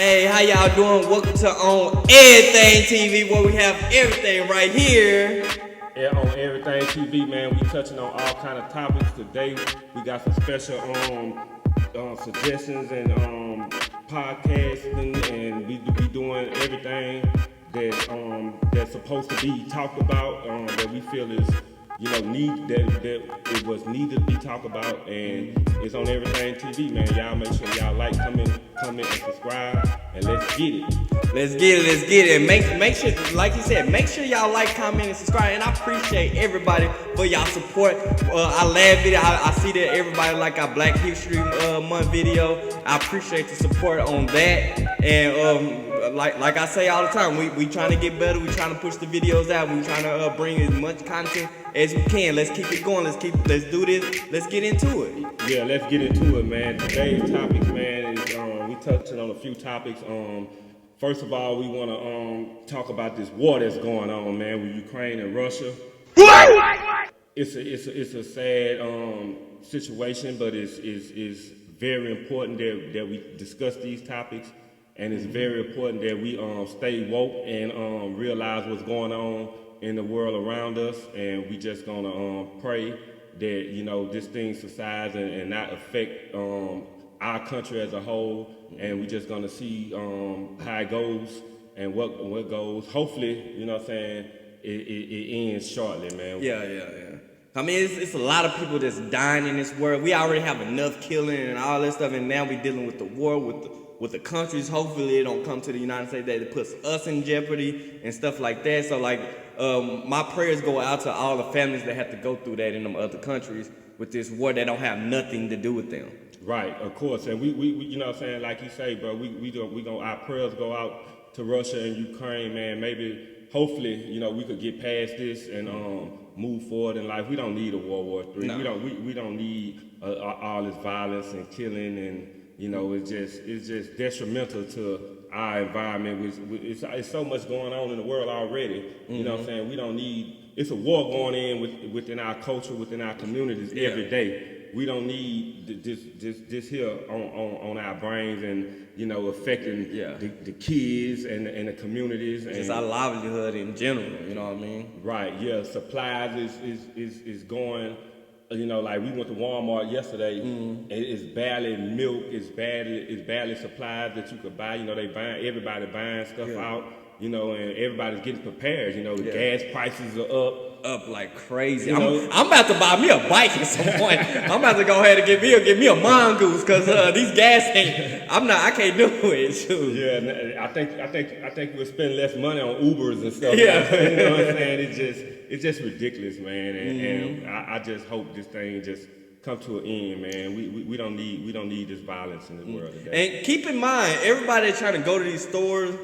Hey, how y'all doing? Welcome to On Errthang TV, where we have everything right here. Yeah, on Errthang TV, man, we touching on all kind of topics. Today, we got some special suggestions and podcasting, and we be doing everything that's supposed to be talked about, that we feel is that it was needed to be talked about, and it's on Errthang TV, man. Y'all make sure y'all like, comment, and subscribe, and let's get it. Let's get it. And make sure, like you said, make sure y'all like, comment, and subscribe. And I appreciate everybody for y'all support. I laugh video. I see that everybody like our Black History Month video. I appreciate the support on that. And like I say all the time, we trying to get better. We trying to push the videos out. We trying to bring as much content as we can. Let's keep it going. Let's do this. Let's get into it. Yeah, let's get into it, man. Today's topics, man, is we touching on a few topics. First of all, we want to talk about this war that's going on, man, with Ukraine and Russia. It's a sad situation, but it's very important that we discuss these topics, and it's very important that we stay woke and realize what's going on in the world around us, and we just gonna pray that this thing subsides and not affect our country as a whole, and we just gonna see how it goes and what goes. Hopefully, you know what I'm saying, it ends shortly, man. Yeah. I mean, it's a lot of people that's dying in this world. We already have enough killing and all that stuff, and now we're dealing with the war with the countries. Hopefully, it don't come to the United States that it puts us in jeopardy and stuff like that. So, my prayers go out to all the families that have to go through that in them other countries with this war that don't have nothing to do with them. Right, of course, and we you know what I'm saying, like you say, bro, our prayers go out to Russia and Ukraine, man. Maybe, hopefully, we could get past this and move forward in life. We don't need a World War III. No. We don't need all this violence and killing, and it's just detrimental to our environment. It's so much going on in the world already. Mm-hmm. You know what I'm saying? We don't need. It's a war going in within our culture, within our communities every day. We don't need this here on our brains and affecting the kids and the communities and just our livelihood in general. You know what I mean? Right. Yeah. Supplies is going. Like we went to Walmart yesterday. Mm-hmm. It's barely milk. It's barely supplies that you could buy. Everybody buying stuff out. And everybody's getting prepared. The gas prices are up like crazy. I'm about to buy me a bike at some point. I'm about to go ahead and get me a mongoose because these gas I can't do it. Shoot. Yeah, I think we'll spend less money on Ubers and stuff. Yeah, you know what I'm saying? It's just ridiculous, man. And I just hope this thing just come to an end, man. We don't need this violence in the world today. And keep in mind, everybody that's trying to go to these stores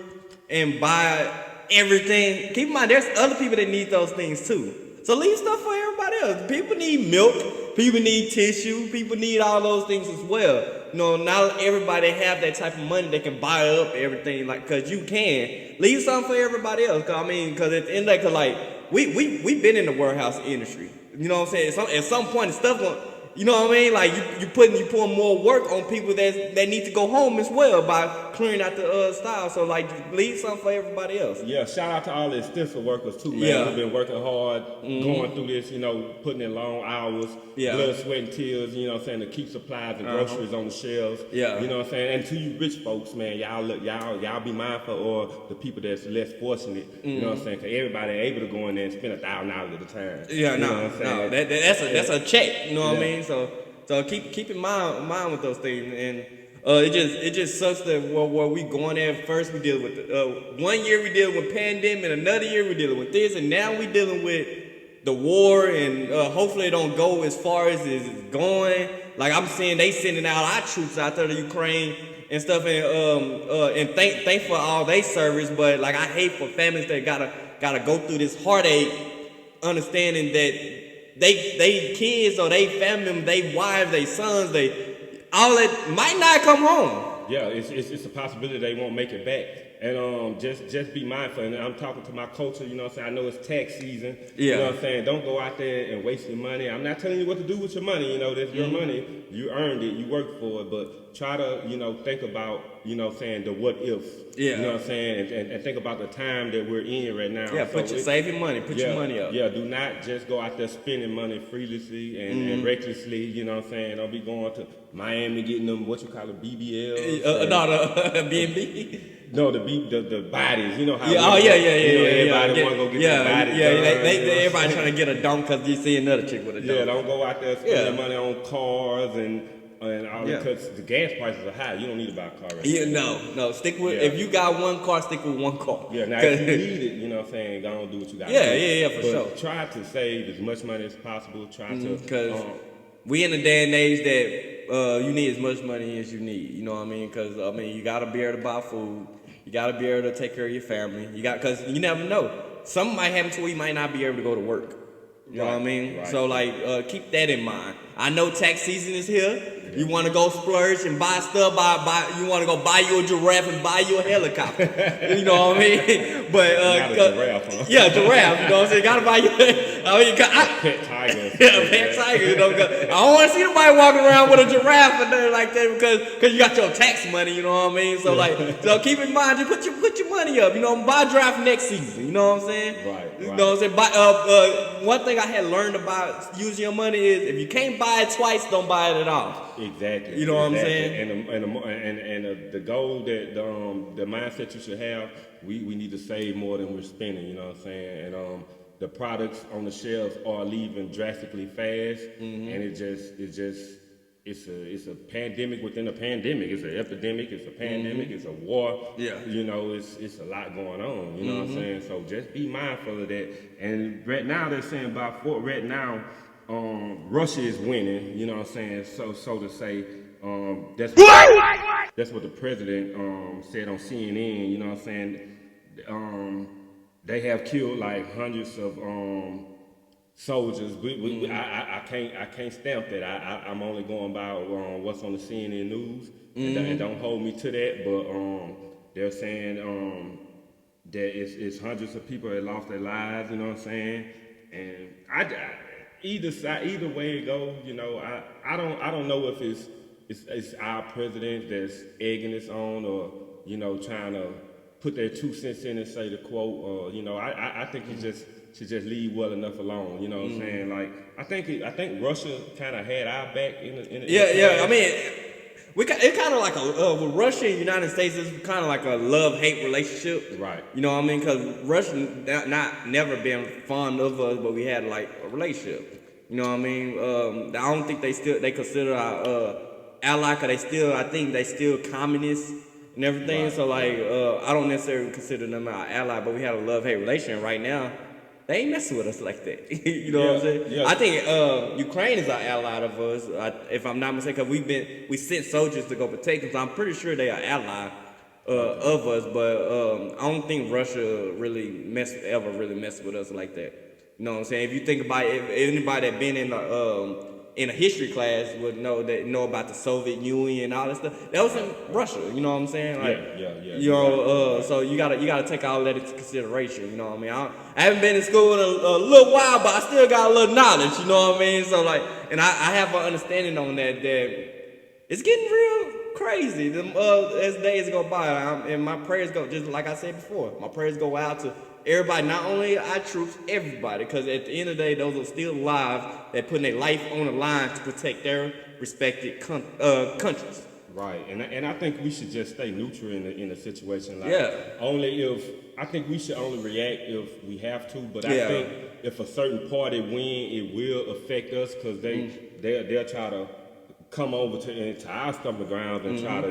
and buy everything, keep in mind there's other people that need those things too. So leave stuff for everybody else. People need milk, people need tissue, people need all those things as well. Not everybody have that type of money that can buy up everything, cause you can. Leave something for everybody else. Cause at the end of the day, we've been in the warehouse industry. You know what I'm saying? At some point, stuff going. You know what I mean? Like you putting more work on people that need to go home as well by clearing out the style. So leave something for everybody else. Yeah, shout out to all the stencil workers too, man. Yeah. Who've been working hard, going through this, putting in long hours, blood, sweat, and tears, to keep supplies and groceries on the shelves. Yeah. You know what I'm saying? And to you rich folks, man, y'all be mindful of the people that's less fortunate. You know what I'm saying? Because everybody ain't able to go in there and spend $1,000 at a time. Yeah, no, that's a check. You know what I mean? So keep in mind with those things, and it just sucks that where we going there. First we deal with 1 year we dealing with pandemic, another year we dealing with this, and now we dealing with the war, and hopefully it don't go as far as it's going. Like I'm seeing they sending out our troops out there to Ukraine and stuff, and thank for all they service, but I hate for families that gotta go through this heartache, understanding that they kids or they family members, they wives, they sons, all that might not come home. Yeah, it's a possibility they won't make it back. And just be mindful. And I'm talking to my culture, you know what I'm saying? I know it's tax season. Yeah. You know what I'm saying? Don't go out there and waste your money. I'm not telling you what to do with your money, that's your money. You earned it, you worked for it, but try to, think about you know what I'm saying, the what ifs. Yeah. You know what I'm saying? And think about the time that we're in right now. Yeah, save your money. Put your money up. Yeah, do not just go out there spending money freely and recklessly, you know what I'm saying? Don't be going to Miami getting them, what you call it, BBLs. The B&B. No, the bodies, you know how. Everybody want to go get their bodies done. Everybody trying to get a dome because you see another chick with a dome. Yeah, don't go out there spending money on cars and all that, because the gas prices are high. You don't need to buy a car right now. No. Stick with if you got one car, stick with one car. Yeah, now if you need it, you know what I'm saying, go on do what you got to do. Yeah, for sure. Try to save as much money as possible. Because we in a day and age that you need as much money as you need. You know what I mean? Because you gotta be able to buy food. You gotta be able to take care of your family. Because you never know. Something might happen to where you might not be able to go to work. You know what I mean? Right. So keep that in mind. I know tax season is here. You want to go splurge and buy stuff. You want to go buy you a giraffe and buy you a helicopter. You know what I mean? But not a giraffe, huh? Yeah, giraffe. You know what I'm saying? Gotta buy you. Pet tiger. Yeah, pet tiger. You know, I don't want to see nobody walking around with a giraffe and nothing like that because you got your tax money. You know what I mean? So keep in mind, just put your money up. You know, buy giraffe next season. You know what I'm saying? Right. You know what I'm saying? One thing I had learned about using your money is if you can't buy it twice, don't buy it at all. Exactly. You know what I'm saying? And the goal that the mindset you should have, we need to save more than we're spending. You know what I'm saying? And the products on the shelves are leaving drastically fast, and it's a pandemic within a pandemic. It's an epidemic. It's a pandemic. It's a war. Yeah. You know, it's a lot going on. You know what I'm saying? So just be mindful of that. And right now they're saying right now. Russia is winning, you know what I'm saying? So to say, that's what the president said on CNN, you know what I'm saying? They have killed like hundreds of soldiers. I can't stamp that. I'm only going by what's on the CNN news, and don't hold me to that. But they're saying that it's hundreds of people that lost their lives, you know what I'm saying? And either way it goes, you know, I don't know if it's our president that's egging us on, or you know, trying to put their 2 cents in and say the quote, or you know, I think he should just leave well enough alone. You know what I'm saying? Like I think Russia kind of had our back in the yeah. I mean, it's kind of like with Russia and United States is kind of like a love-hate relationship. Right. You know what I mean? Because Russia never been fond of us, but we had like a relationship. You know what I mean? I don't think they consider our ally, because I think they still communists and everything. Right. So I don't necessarily consider them our ally, but we had a love-hate relation. Right now, they ain't messing with us like that. You know what I'm saying? Yeah. I think Ukraine is our ally of us, if I'm not mistaken, because we sent soldiers to go protect them, so I'm pretty sure they are ally of us, but I don't think Russia ever really messed with us like that. You know what I'm saying? If you think about it, if anybody that been in a history class would know about the Soviet Union and all that stuff. That was in Russia, you know what I'm saying? Like, yeah. You know, so you gotta take all that into consideration. You know what I mean? I haven't been in school in a little while, but I still got a little knowledge. You know what I mean? So and I have an understanding on that it's getting real crazy as days go by. And my prayers go, just like I said before, my prayers go out to everybody, not only our troops, everybody, because at the end of the day, those are still lives that putting their life on the line to protect their respected countries. Right, and I think we should just stay neutral in a situation like I think we should only react if we have to, but I think if a certain party win, it will affect us, because they'll try to come over to our stomping grounds and try to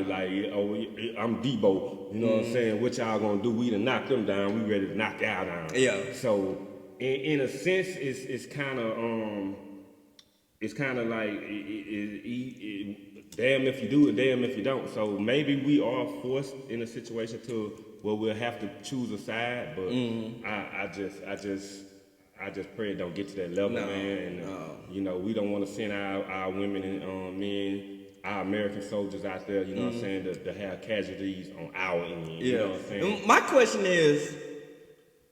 I'm Debo, you know what I'm saying? What y'all gonna do? We done knock them down. We ready to knock y'all down. Yeah. So in a sense, it's kind of like damn if you do it, damn if you don't. So maybe we are forced in a situation to where we'll have to choose a side. But I just pray it don't get to that level, man. And you know, we don't want to send our women and men, our American soldiers out there, you know what I'm saying, to have casualties on our end. You know what I'm saying? My question is,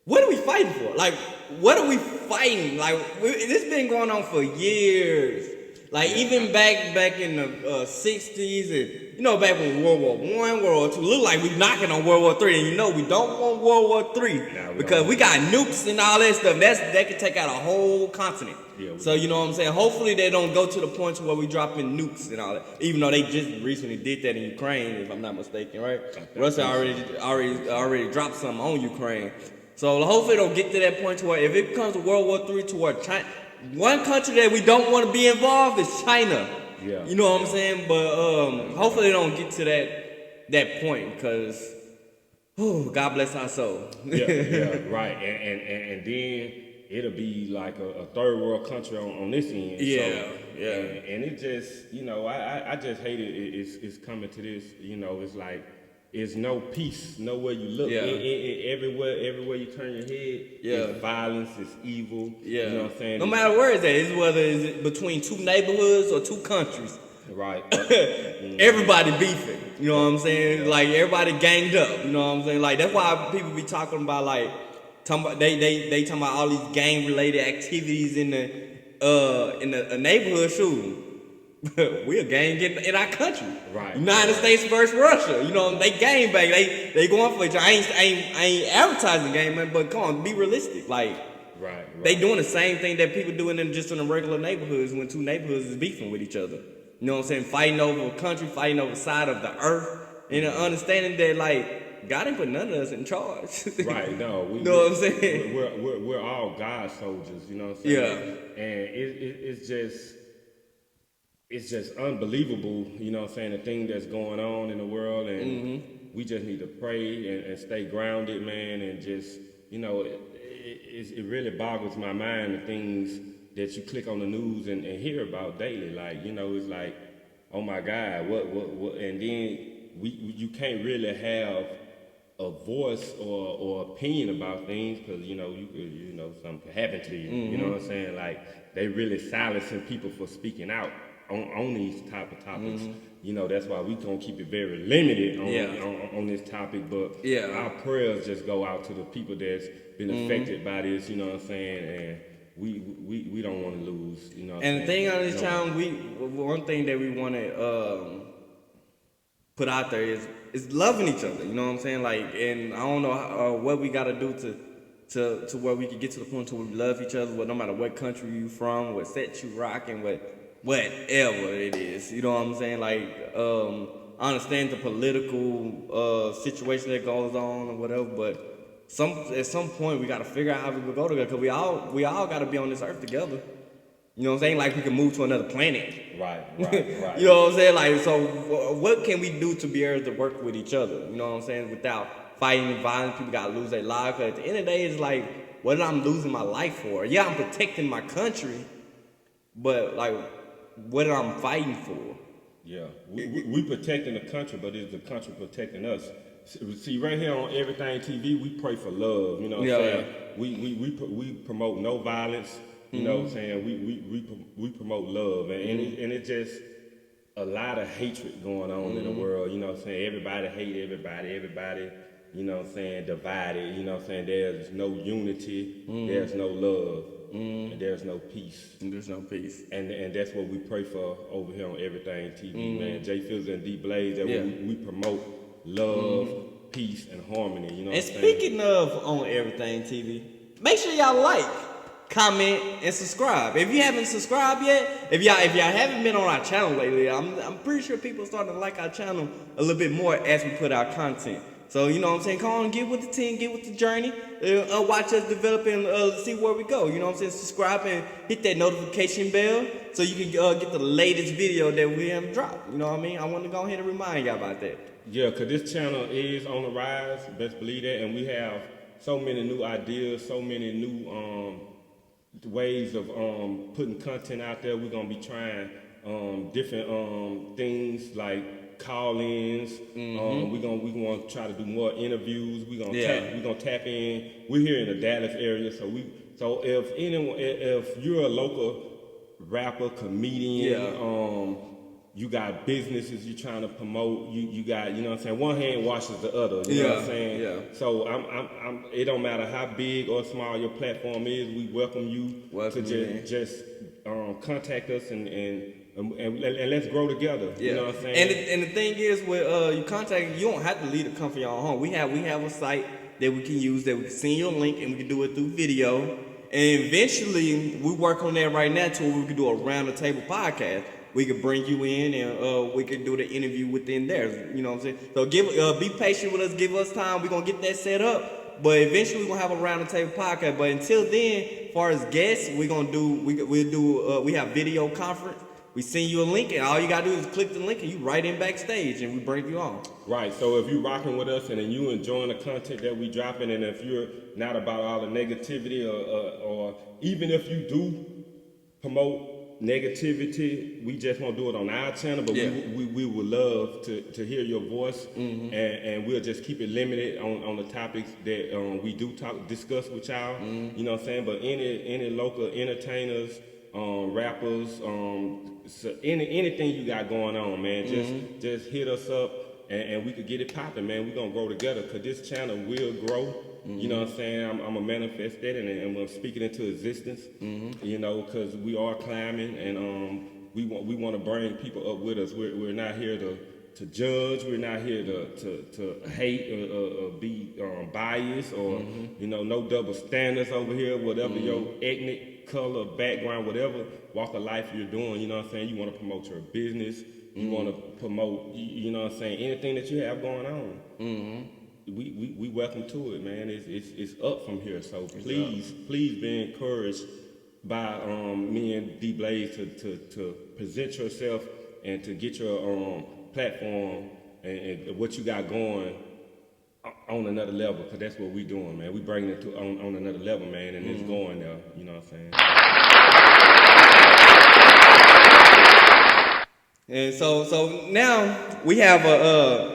what are we fighting for? Like, what are we fighting? Like, this been going on for years. Like, even back in the 60s and You know, back when World War I, World War II, look like we knocking on World War III, and you know we don't want World War III because we got nukes and all that stuff. That could take out a whole continent. Yeah, so you know what I'm saying? Hopefully they don't go to the point where we dropping nukes and all that. Even though they just recently did that in Ukraine, if I'm not mistaken, right? Russia already dropped something on Ukraine. So hopefully they'll get to that point where if it comes to World War III, to where China, one country that we don't want to be involved is China. Yeah. You know what I'm saying? But hopefully they don't get to that point because, God bless our soul. yeah, right. And then it'll be like a third world country on this end. Yeah. And it just, you know, I just hate it. It's coming to this. You know, it's like it's no peace nowhere you look. Yeah. Everywhere you turn your head, it's violence, it's evil. Yeah. You know what I'm saying? No matter where it's at, it's whether it's between two neighborhoods or two countries. Right. Everybody beefing. You know what I'm saying? Yeah. Like everybody ganged up. You know what I'm saying? Like that's why people be talking about they talking about all these gang related activities in the neighborhood shooting. We a gang in our country. Right. United States versus Russia. You know, they gang bang. They going for each other. I ain't advertising game, man, but come on, be realistic. Like right. They doing the same thing that people doing in the regular neighborhoods when two neighborhoods is beefing with each other. You know what I'm saying? Fighting over a country, fighting over the side of the earth, and understanding that like God ain't put none of us in charge. Right, no. You know what I'm saying? We're all God's soldiers, you know what I'm saying? Yeah. And it's just unbelievable, you know what I'm saying, the thing that's going on in the world, and we just need to pray and stay grounded, man, and just, you know, it really boggles my mind, the things that you click on the news and hear about daily. Like, you know, it's like, oh my God, what, and then you can't really have a voice or opinion about things because, you know, something can happen to you. You know what I'm saying? Like, they really silencing people for speaking out on these type of topics. You know, that's why we gonna keep it very limited on this topic. But our prayers just go out to the people that's been affected by this, you know what I'm saying? And we don't want to lose, you know. And the thing on this channel, one thing that we want to put out there is loving each other. You know what I'm saying? Like, and I don't know what we got to do to where we can get to the point where we love each other. No matter what country you from, what set you rocking, whatever it is. You know what I'm saying? Like, I understand the political situation that goes on or whatever, but at some point we got to figure out how we will go together because we all got to be on this earth together. You know what I'm saying? Like we can move to another planet. Right. You know what I'm saying? Like, so what can we do to be able to work with each other? You know what I'm saying? Without fighting and violence, people got to lose their lives. Because at the end of the day, it's like, what am I losing my life for? Yeah, I'm protecting my country, but like, what am I fighting for? Yeah, we protecting the country, but is the country protecting us? See, right here on Errthang TV, we pray for love. You know what I'm saying? We promote no violence. You know what I'm saying? We promote love, and it's just a lot of hatred going on in the world. You know what I'm saying? Everybody hate everybody. You know what I'm saying? Divided. You know what I'm saying? There's no unity. There's no love. And there's no peace. There's no peace. And that's what we pray for over here on Errthang TV, man. JFIZZLE and DBlaze, that we promote love, peace, and harmony. You know what I'm saying? And speaking of on Errthang TV, make sure y'all like, comment, and subscribe. If you haven't subscribed yet, if y'all haven't been on our channel lately, I'm pretty sure people are starting to like our channel a little bit more as we put out content. So, you know what I'm saying? Come on, get with the team, get with the journey. Watch us develop and see where we go. You know what I'm saying? Subscribe and hit that notification bell so you can get the latest video that we have dropped. You know what I mean? I want to go ahead and remind y'all about that. Yeah, because this channel is on the rise. Best believe that. And we have so many new ideas, so many new ways of putting content out there. We're going to be trying different things like call-ins. We're gonna try to do more interviews. We're gonna tap in. We're here in the Dallas area, so if you're a local rapper, comedian, you got businesses you're trying to promote, you got, you know what I'm saying, one hand washes the other, you know what I'm saying? Yeah. So it don't matter how big or small your platform is, we welcome you to just contact us and and let's grow together. Yeah. You know what I'm saying? And the thing is, with you contact, you don't have to leave the comfort of your own home. We have a site that we can use, that we can send you a link, and we can do it through video. And eventually, we work on that right now to where we can do a round the table podcast. We could bring you in, and we could do the interview within there. You know what I'm saying? So be patient with us. Give us time. We're gonna get that set up. But eventually, we're gonna have a round the table podcast. But until then, as far as guests, we have video conference. We send you a link, and all you gotta do is click the link, and you right in backstage, and we bring you on. Right. So if you rocking with us, and then you enjoying the content that we dropping, and if you're not about all the negativity, or even if you do promote negativity, we just won't do it on our channel, but we would love to hear your voice, and we'll just keep it limited on the topics that we do discuss with y'all. You know what I'm saying? But any local entertainers, rappers, so anything you got going on, man, just hit us up, and we could get it popping, man. We're gonna grow together, because this channel will grow. You know what I'm saying? I'm a manifest that, and I'm speaking into existence. You know, because we are climbing, and we want to bring people up with us. We're not here to judge. We're not here to hate or be biased, or you know, no double standards over here. Whatever your ethnic, color, background, whatever walk of life you're doing, you know what I'm saying? You want to promote your business. You want to promote, you know what I'm saying? Anything that you have going on. We welcome to it, man. It's up from here. So please be encouraged by me and DBlaze to present yourself, and to get your platform and what you got going on another level, because that's what we doing, man. We bringing it to on another level, man, and it's going there. You know what I'm saying? And so now we have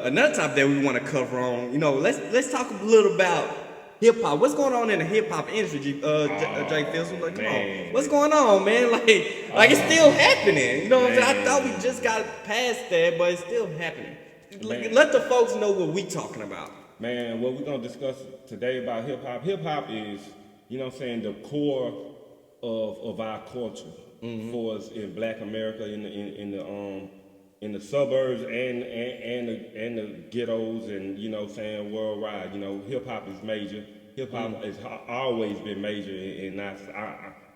another topic that we want to cover on. You know, let's talk a little about hip hop. What's going on in the hip hop industry? JFIZZLE, like, come on, what's going on, man? Like it's still happening. You know what I'm saying? I thought we just got past that, but it's still happening. Let the folks know what we talking about. Man, what we're gonna discuss today about hip hop. Hip hop is, you know what I'm saying, the core of our culture. For us in Black America, in the suburbs and the ghettos, and you know what I'm saying, worldwide. You know, hip hop is major. Hip hop has always been major, and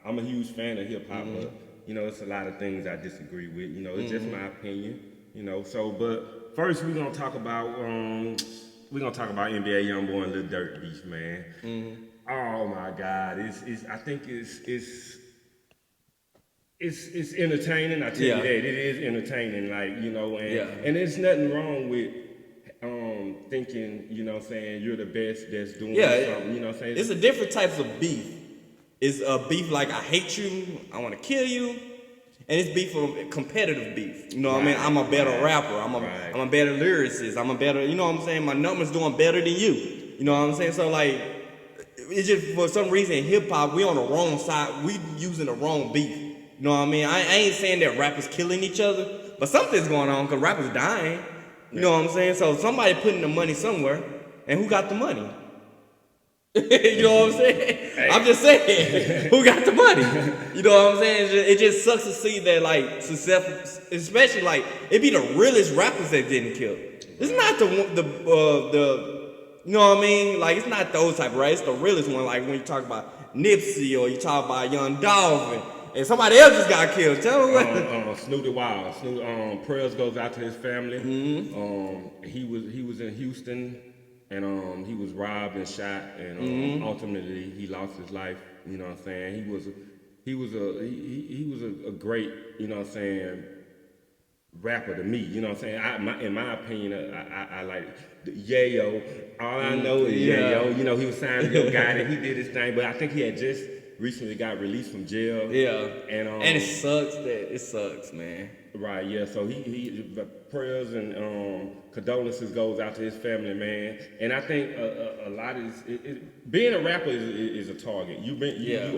I'm a huge fan of hip hop, but you know, it's a lot of things I disagree with. You know, it's just my opinion. You know, so but first we're gonna talk about NBA YoungBoy and Lil Durk beef, man. Oh my God, I think it's entertaining. I tell you that it is entertaining, like, you know, and there's nothing wrong with thinking, you know what I'm saying, you're the best that's doing something, you know what I'm saying? It's a different types of beef. It's a beef like I hate you, I want to kill you, and it's beef from competitive beef. You know what I mean? I'm a better rapper. I'm a better lyricist. I'm a better, you know what I'm saying? My numbers doing better than you. You know what I'm saying? So like, it's just for some reason hip hop, we on the wrong side. We using the wrong beef. You know what I mean? I ain't saying that rappers killing each other, but something's going on because rappers dying. You know what I'm saying? So somebody putting the money somewhere, and who got the money? You know what I'm saying? Hey. I'm just saying, who got the money? You know what I'm saying? It just sucks to see that, like, success, especially like it be the realest rappers that getting killed. It's not the you know what I mean? Like, it's not those type, right? It's the realest one. Like when you talk about Nipsey, or you talk about Young Dolphin, and somebody else just got killed. Tell me what. Snottie Wild. Prayers goes out to his family. He was in Houston, and he was robbed and shot, and ultimately he lost his life. You know what I'm saying? He was a great, you know what I'm saying, rapper to me. You know what I'm saying? In my opinion, I like Yayo. All I know is Yayo. You know, he was signed to Yo Gotti, and he did his thing, but I think he had just recently got released from jail. Yeah. And it sucks, man. Right, yeah. So he prayers and condolences goes out to his family, man. And I think a lot is being a rapper is a target. You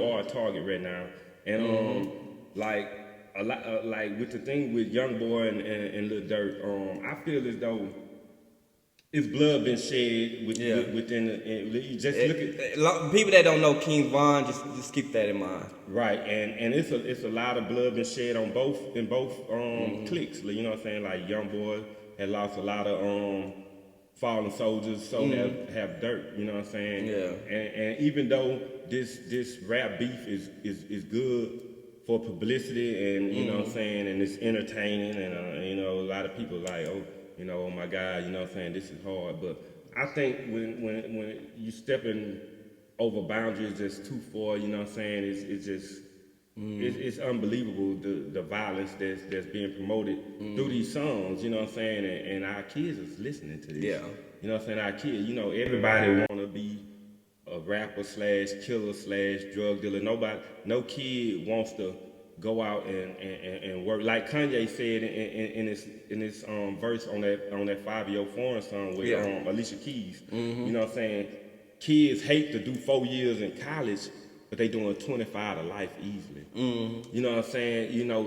are a target right now. And like a lot like with the thing with YoungBoy and Lil Durk, I feel as though it's blood been shed within the. You just look at people that don't know King Von. Just keep that in mind. Right, and it's a lot of blood been shed on both cliques. You know what I'm saying? Like Young Boy had lost a lot of fallen soldiers, so have dirt. You know what I'm saying? Yeah. And even though this rap beef is good for publicity, and you know what I'm saying, and it's entertaining, and you know, a lot of people like, oh my God, you know what I'm saying, this is hard. But I think when you stepping over boundaries just too far, you know what I'm saying, it's just it's unbelievable the violence that's being promoted through these songs, you know what I'm saying, and our kids is listening to this. Yeah. You know what I'm saying, our kids, you know, everybody wanna be a rapper / killer / drug dealer. No kid wants to go out and work. Like Kanye said in his verse on that 5-year foreign song with Alicia Keys. You know what I'm saying? Kids hate to do 4 years in college, but they doing 25 to life easily. You know what I'm saying? You know,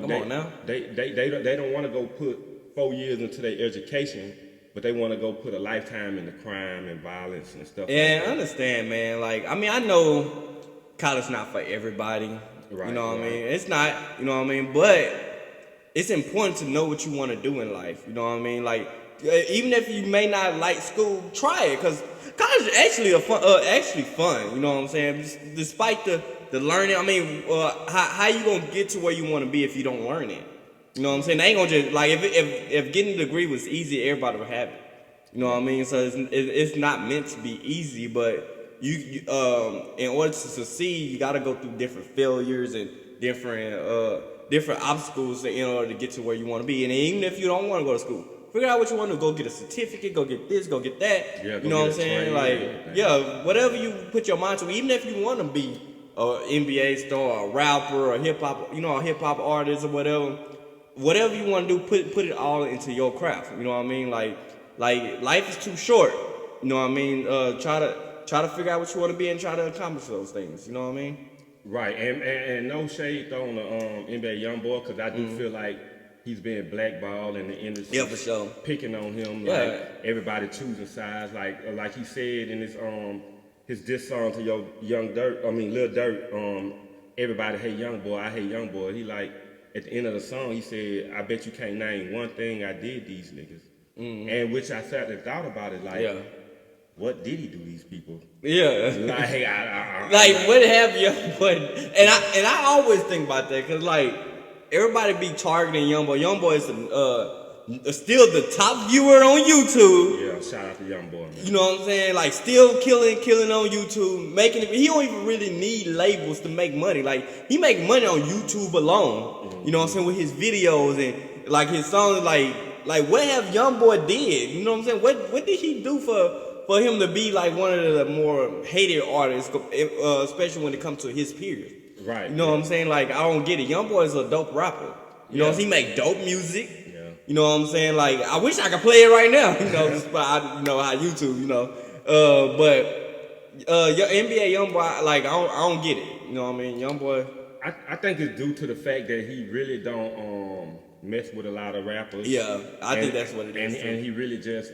they don't want to go put 4 years into their education, but they want to go put a lifetime into crime and violence and stuff. Yeah, like that. I understand, man. Like, I mean, I know college not for everybody. Right, you know what I mean? It's not, you know what I mean? But it's important to know what you want to do in life. You know what I mean? Like, even if you may not like school, try it, because college is actually fun. You know what I'm saying? Despite the learning, I mean, how you gonna get to where you want to be if you don't learn it? You know what I'm saying? They ain't gonna just, like, if getting a degree was easy, everybody would have it. You know what I mean? So it's not meant to be easy, but you in order to succeed, you got to go through different failures and different obstacles in order to get to where you want to be. And even if you don't want to go to school, figure out what you want to go get a certificate, go get this, go get that. Yeah, you know what I'm saying? Like, whatever you put your mind to, even if you want to be an NBA star, a rapper, a hip hop artist or whatever you want to do, put it all into your craft. You know what I mean? Like life is too short. You know what I mean? Try to figure out what you want to be and try to accomplish those things. You know what I mean? Right, and no shade thrown to NBA Youngboy, because I do feel like he's being blackballed in the industry. Yeah, for sure. Picking on him, Yeah. like everybody choosing sides. Like he said in his diss song to Lil Durk. Everybody hate Youngboy, I hate Youngboy. He like at the end of the song, he said, "I bet you can't name one thing I did these niggas." And which I sat and thought about it, like. Yeah. What did he do to these people? Yeah. Like, what have Youngboy? And I always think about that, because, like, everybody be targeting Youngboy. Youngboy is still the top viewer on YouTube. Yeah, shout out to Youngboy, man. You know what I'm saying? Like, still killing on YouTube, making it. He don't even really need labels to make money. Like, he make money on YouTube alone. You know what I'm saying? With his videos and, like, his songs, like what have Youngboy did? You know what I'm saying? What did he do for him to be like one of the more hated artists, especially when it comes to his peers? Right. You know what I'm saying? Like, I don't get it. Youngboy is a dope rapper. You know, he make dope music. Yeah. You know what I'm saying? Like, I wish I could play it right now. You know, just by how YouTube. You know, but your NBA Youngboy, like, I don't get it. You know what I mean? Youngboy. I think it's due to the fact that he really don't mess with a lot of rappers. Yeah, I think that's what it is. And he really just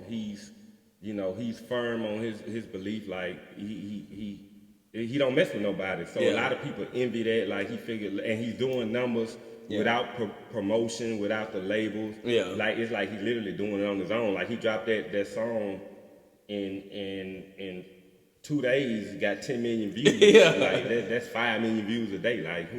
he's firm on his belief. Like he don't mess with nobody. So a lot of people envy that. Like, he figured, and he's doing numbers without promotion, without the labels. Yeah, like it's like he's literally doing it on his own. Like, he dropped that song in 2 days, got 10 million views. Yeah, like that's 5 million views a day. Like,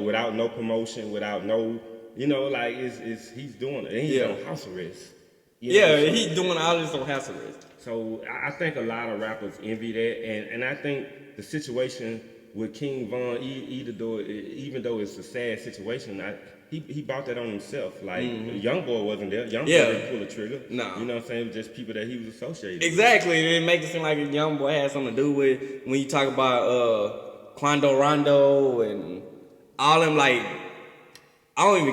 without no promotion, without no, like he's doing it. And he's on house arrest. He's doing all this on house arrest. So I think a lot of rappers envy that, and I think the situation with King Von, even though it's a sad situation, he brought that on himself. Like, Youngboy wasn't there. Youngboy didn't pull a trigger. No. You know what I'm saying? It was just people that he was associated with. Exactly. It makes it seem like Youngboy had something to do with when you talk about Quando Rondo and all them, like, I don't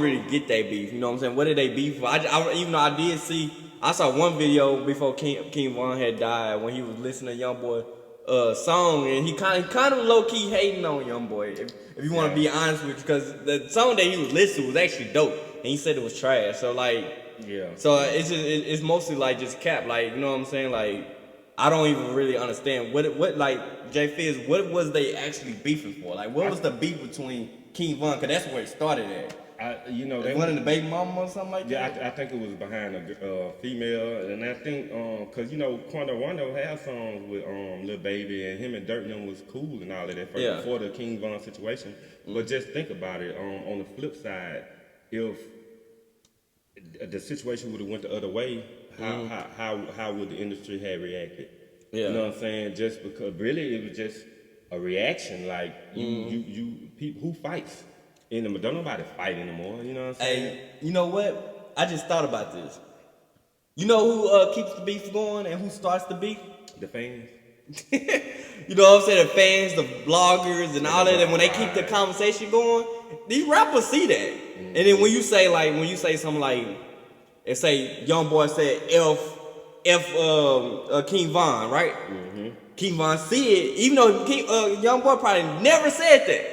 really get that beef. You know what I'm saying? What did they beef for? Even though I saw one video before King Von had died, when he was listening to Youngboy song, and he kind of low key hating on Youngboy. If you want to be honest with you, because the song that he was listening to was actually dope, and he said it was trash. So, like, Yeah. So it's just it's mostly like just cap. Like, you know what I'm saying? Like, I don't even really understand what like JFIZZLE, what was they actually beefing for? Like, what was the beef between King Von? Cause that's where it started at. They one in the baby mama or something like yeah, that. I think it was behind a female, and I think cause Quando Rondo had songs with Lil Baby, and him and Dirt and them was cool and all of that before the King Von situation. But just think about it. On the flip side, if the situation would have went the other way, how would the industry have reacted? Yeah. You know what I'm saying? Just because really it was just a reaction. Like you people who fights anymore? Don't nobody fight anymore. You know what I'm saying? Hey, you know what? I just thought about this. You know who keeps the beef going and who starts the beef? The fans. You know what I'm saying? The fans, the bloggers, and all that. And when they keep the conversation going, these rappers see that. And then when you say something like, and say Young Boy said King Von, right? King Von see it, even though Young Boy probably never said that.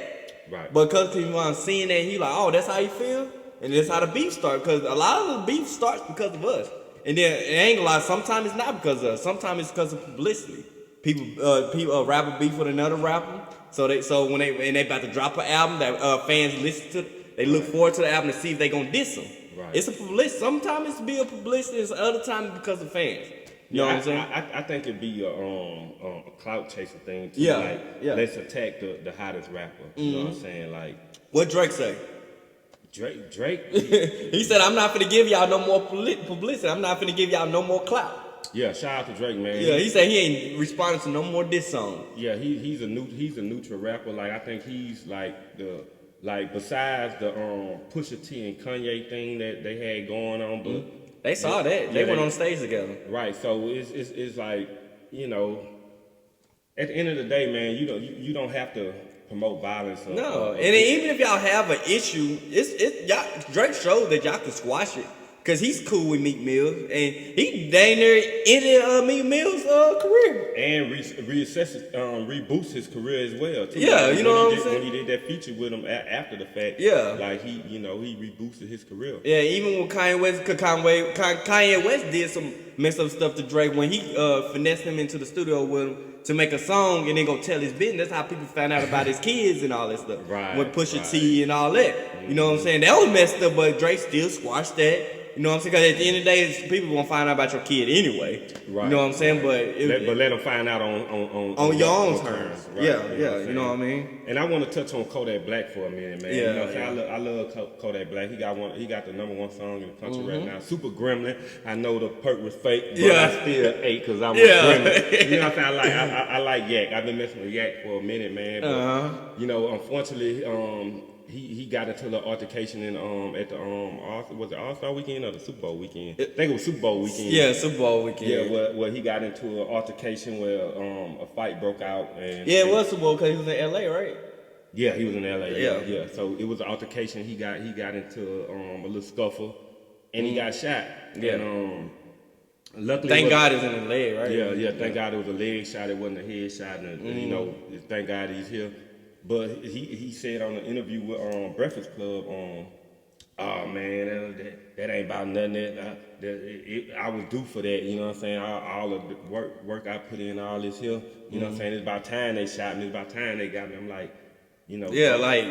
Right. But because King Von seeing that, he like, oh, that's how you feel? And that's how the beef starts. Because a lot of the beef starts because of us. And then, it ain't gonna lie, sometimes it's not because of us. Sometimes it's because of publicity. People rapper beef with another rapper. So when they about to drop an album that fans listen to, they look forward to the album to see if they gonna diss them. Right. It's a publicity. Sometimes it's be a publicity, and other times because of fans. You know what I'm saying? I think it'd be a clout chaser thing too. Yeah. Let's attack the hottest rapper. You know what I'm saying? Like, What Drake say? Drake. He said, I'm not finna give y'all no more publicity. I'm not finna give y'all no more clout. Yeah, shout out to Drake, man. Yeah, he said he ain't responding to no more diss songs. Yeah, he's a neutral rapper. Like, I think he's besides the Pusha T and Kanye thing that they had going on, but They saw that. They went on stage together. Right. So it's like, you know, at the end of the day, man, you don't have to promote violence. No, and even if y'all have an issue, y'all Drake showed that y'all can squash it. Cause he's cool with Meek Mills, and he dang near ended Meek Mill's career. And reboost his career as well. Too. Yeah, like, you know what I'm saying? When he did that feature with him after the fact, yeah, like he reboosted his career. Yeah, even when Kanye West did some messed up stuff to Drake when he finessed him into the studio with him to make a song and then go tell his business. That's how people found out about his kids and all that stuff. Right. With Pusha T and all that. You know what I'm saying? That was messed up, but Drake still squashed that. You know what I'm saying? Because at the end of the day, people gonna find out about your kid anyway. Right. You know what I'm saying? But let them find out on your own terms. Right. Yeah. You know what I mean? And I want to touch on Kodak Black for a minute, man. Yeah. You know what I'm saying? I love Kodak Black. He got the #1 song in the country right now. Super Gremlin. I know the perk was fake, but I still ate because I was Gremlin. You know what I'm saying? I like Yak. I've been messing with Yak for a minute, man. But you know, unfortunately, he got into the altercation in at the was it All-Star weekend or the Super Bowl weekend? I think it was Super Bowl weekend. Yeah, Super Bowl weekend. Yeah, where he got into an altercation where a fight broke out and it was Super Bowl because he was in LA, right? Yeah, he was in LA. Yeah. So it was an altercation. He got into a little scuffle, and he got shot. Yeah. And luckily, thank God it was in the leg, right? Yeah. Thank God it was a leg shot. It wasn't a head shot. And you know, thank God he's here. But he said on an interview with Breakfast Club, oh man, that ain't about nothing. I was due for that, you know what I'm saying? All of the work I put in, all this here, you know what I'm saying? It's about time they shot me. It's about time they got me. I'm like, you know. Yeah, like,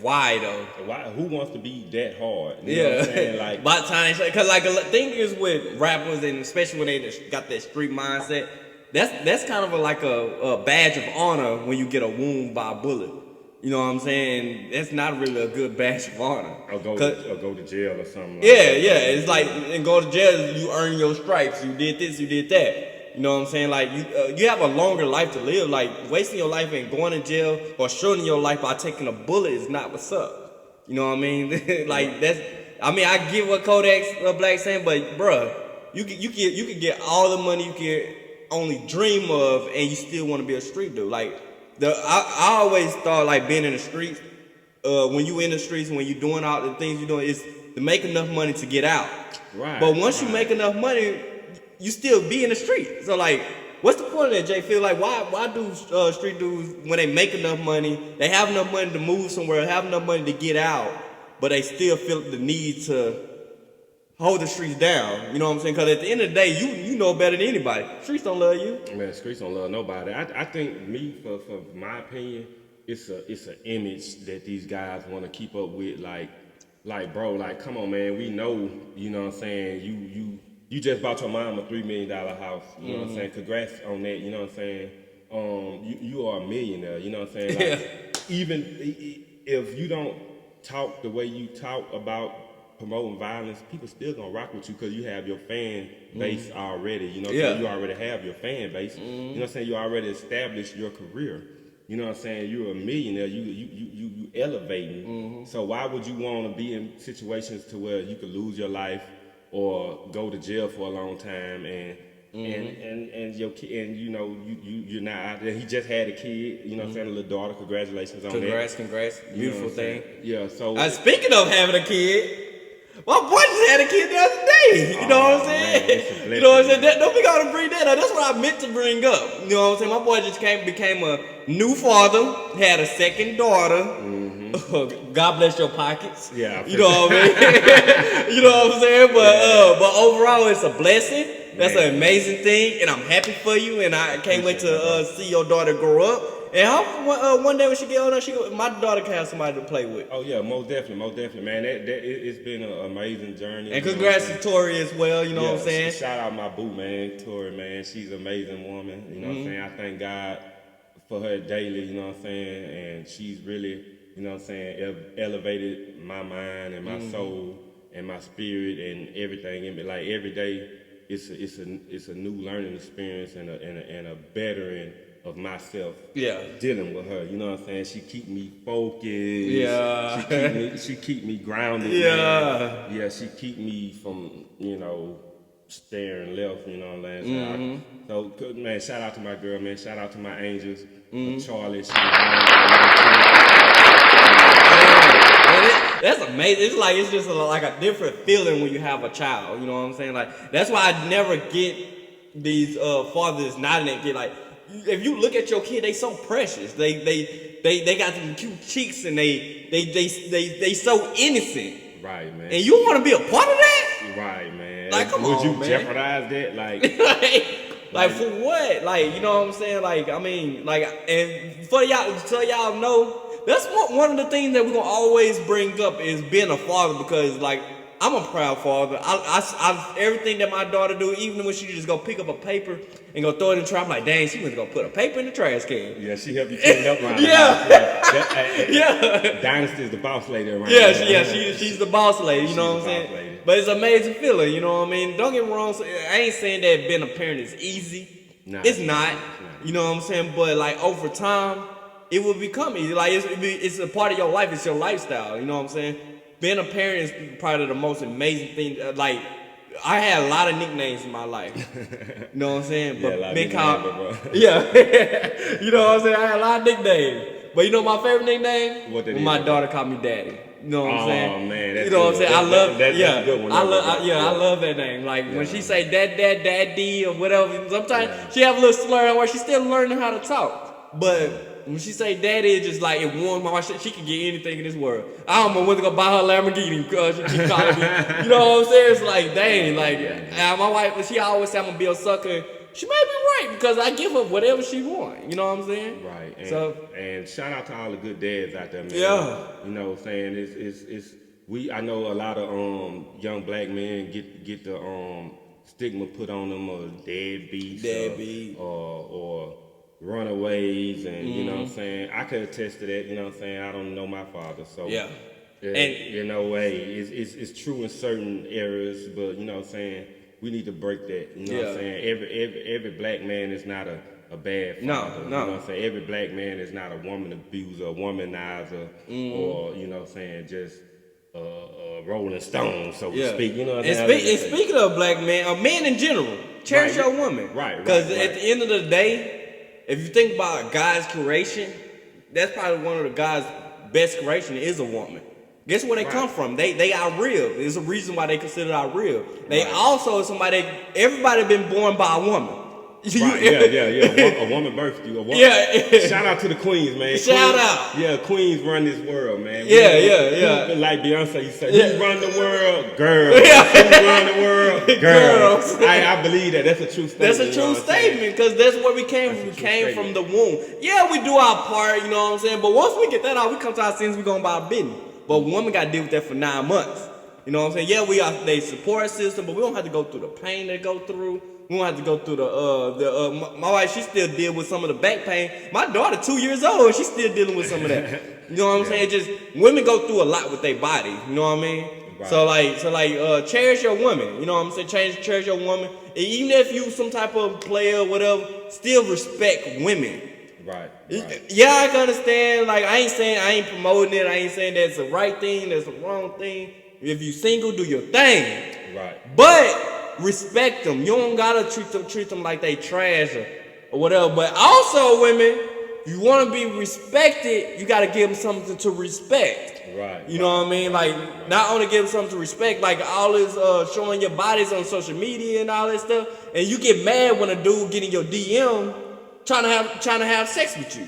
why though? Why? Who wants to be that hard? You know what I'm saying? Like, about time, because like the thing is with rappers, and especially when they got that street mindset. That's kind of like a badge of honor when you get a wound by a bullet. You know what I'm saying? That's not really a good badge of honor. Or go to jail or something. Like that. It's like, and go to jail, you earn your stripes. You did this, you did that. You know what I'm saying? Like, you have a longer life to live. Like, wasting your life and going to jail or shortening your life by taking a bullet is not what's up. You know what I mean? Like, I get what Kodak Black saying, but bruh, you can get all the money you can only dream of, and you still want to be a street dude. Like I always thought like being in the streets, when you in the streets, when you doing all the things you're doing, is to make enough money to get out. Right. But once you make enough money, you still be in the street. So like, what's the point of that, Jay? Feel like why do street dudes, when they make enough money, they have enough money to move somewhere, have enough money to get out, but they still feel the need to hold the streets down. You know what I'm saying? Because at the end of the day, you know better than anybody. Streets don't love you. Man, streets don't love nobody. I think for my opinion, it's an image that these guys want to keep up with. Like bro, like come on, man. We know, you know what I'm saying. You just bought your mom a $3 million house. You know what I'm saying? Congrats on that. You know what I'm saying? You are a millionaire. You know what I'm saying? Like, even if you don't talk the way you talk about promoting violence, people still gonna rock with you because you have your fan base already. You know what I'm saying? You already have your fan base. You know what I'm saying? You already established your career. You know what I'm saying? You're a millionaire. You elevating. So why would you want to be in situations to where you could lose your life or go to jail for a long time and your kid, and you know you're not out there. He just had a kid. You know what I'm saying? A little daughter. Congratulations on that. Congrats. Beautiful thing. Yeah. So speaking of having a kid. My boy just had a kid the other day. You know what I'm saying? Man, you know what I'm saying? Don't be gonna bring that up. That's what I meant to bring up. You know what I'm saying? My boy just became a new father, had a second daughter. God bless your pockets. Yeah. You know what I mean? You know what I'm saying? But overall, it's a blessing. That's an amazing thing, and I'm happy for you. And I can't wait to see your daughter grow up. And one day when she get older, my daughter can have somebody to play with. Oh yeah, most definitely, man. It's been an amazing journey. And congrats to Tori as well. You know what I'm saying? Shout out my boo, man, Tori, man. She's an amazing woman. You know what I'm saying? I thank God for her daily. You know what I'm saying? And she's really, you know what I'm saying, elevated my mind and my soul and my spirit and everything in me. Like every day, it's a new learning experience and a bettering of myself. Dealing with her. You know what I'm saying? She keep me focused. She keep me grounded. Man. She keep me from, you know, staring left, you know what I'm saying? So man, shout out to my girl, man. Shout out to my angels. Charlie, that's amazing. It's like it's just like a different feeling when you have a child. You know what I'm saying? Like that's why I never get these fathers nodding at kid. Like if you look at your kid, they so precious. They got them cute cheeks and they so innocent. Right, man. And you want to be a part of that? Right, man. Like come on, man. Would you jeopardize that? Like for what? Like you know what I'm saying? Like I mean, like and for y'all to tell y'all no. That's one of the things that we're gonna always bring up is being a father because like I'm a proud father. I everything that my daughter do, even when she just go pick up a paper and go throw it in the trash, I'm like, dang, she went to go put a paper in the trash can. Yeah, she helped you clean up around Dynasty is the boss lady around she's the boss lady, you know what I'm saying? But it's an amazing feeling, you know what I mean? Don't get me wrong, I ain't saying that being a parent is easy. It's not, you know what I'm saying? But like over time, it will become easy. Like it's a part of your life. It's your lifestyle. You know what I'm saying? Being a parent is probably the most amazing thing. Like I had a lot of nicknames in my life. You know what I'm saying? But been called, you know what I'm saying? I had a lot of nicknames. But you know my favorite nickname? What when my daughter called me daddy. You know what I'm saying? Oh man, that's you know what I'm saying? I love that's a good one. I love that name. Like when she say daddy or whatever. Sometimes she have a little slur where she's still learning how to talk. But when she say daddy, it's just like it warms my heart. She can get anything in this world. I don't know when to go buy her Lamborghini because she keep calling me. You know what I'm saying? It's like, dang, like my wife, she always say I'm gonna be a sucker. She may be right because I give her whatever she want. You know what I'm saying? Right. And and shout out to all the good dads out there, man. Yeah. You know what I'm saying? It's I know a lot of young black men get the stigma put on them of deadbeats or runaways and you know what I'm saying? I could attest to that, you know what I'm saying? I don't know my father, so and you know, it's true in certain areas, but you know what I'm saying? We need to break that. You know what I'm saying? Every black man is not a bad father. No. You know what I'm saying? Every black man is not a woman abuser, a womanizer, or you know what I'm saying, just a rolling stone, so to speak. You know what I'm saying? And speaking of black men, men in general, cherish your woman. Right. Because at the end of the day, if you think about God's creation, that's probably one of God's best creation is a woman. Guess where they come from? They are real. There's a reason why they consider our real. They also somebody. Everybody been born by a woman. Right, yeah. A woman birthed you. Yeah. Shout out to the queens, man. Shout out. Yeah, queens run this world, man. Yeah. Like Beyonce, you say, who run the world? Girls. Who run the world? Girls. I believe that. That's a true statement. That's a true statement, because that's where we came from. We came from the womb. Yeah, we do our part, you know what I'm saying? But once we get that out, we come to our sins, we going about our business. But women got to deal with that for 9 months. You know what I'm saying? Yeah, we are their support system, but we don't have to go through the pain they go through. We don't have to go through my wife, she still deal with some of the back pain. My daughter, 2 years old, and she's still dealing with some of that. You know what I'm saying? Just women go through a lot with their body. You know what I mean? Right. So cherish your woman. You know what I'm saying? Cherish your woman. And even if you some type of player or whatever, still respect women. Right. Yeah, I can understand. Like, I ain't promoting it. I ain't saying that's the right thing, that's the wrong thing. If you single, do your thing. Right. But respect them. You don't gotta treat them like they trash or whatever. But also, women, if you want to be respected, you gotta give them something to respect. Right. You know what I mean? Like, not only give them something to respect, like all this showing your bodies on social media and all that stuff, and you get mad when a dude get in your DM trying to have sex with you.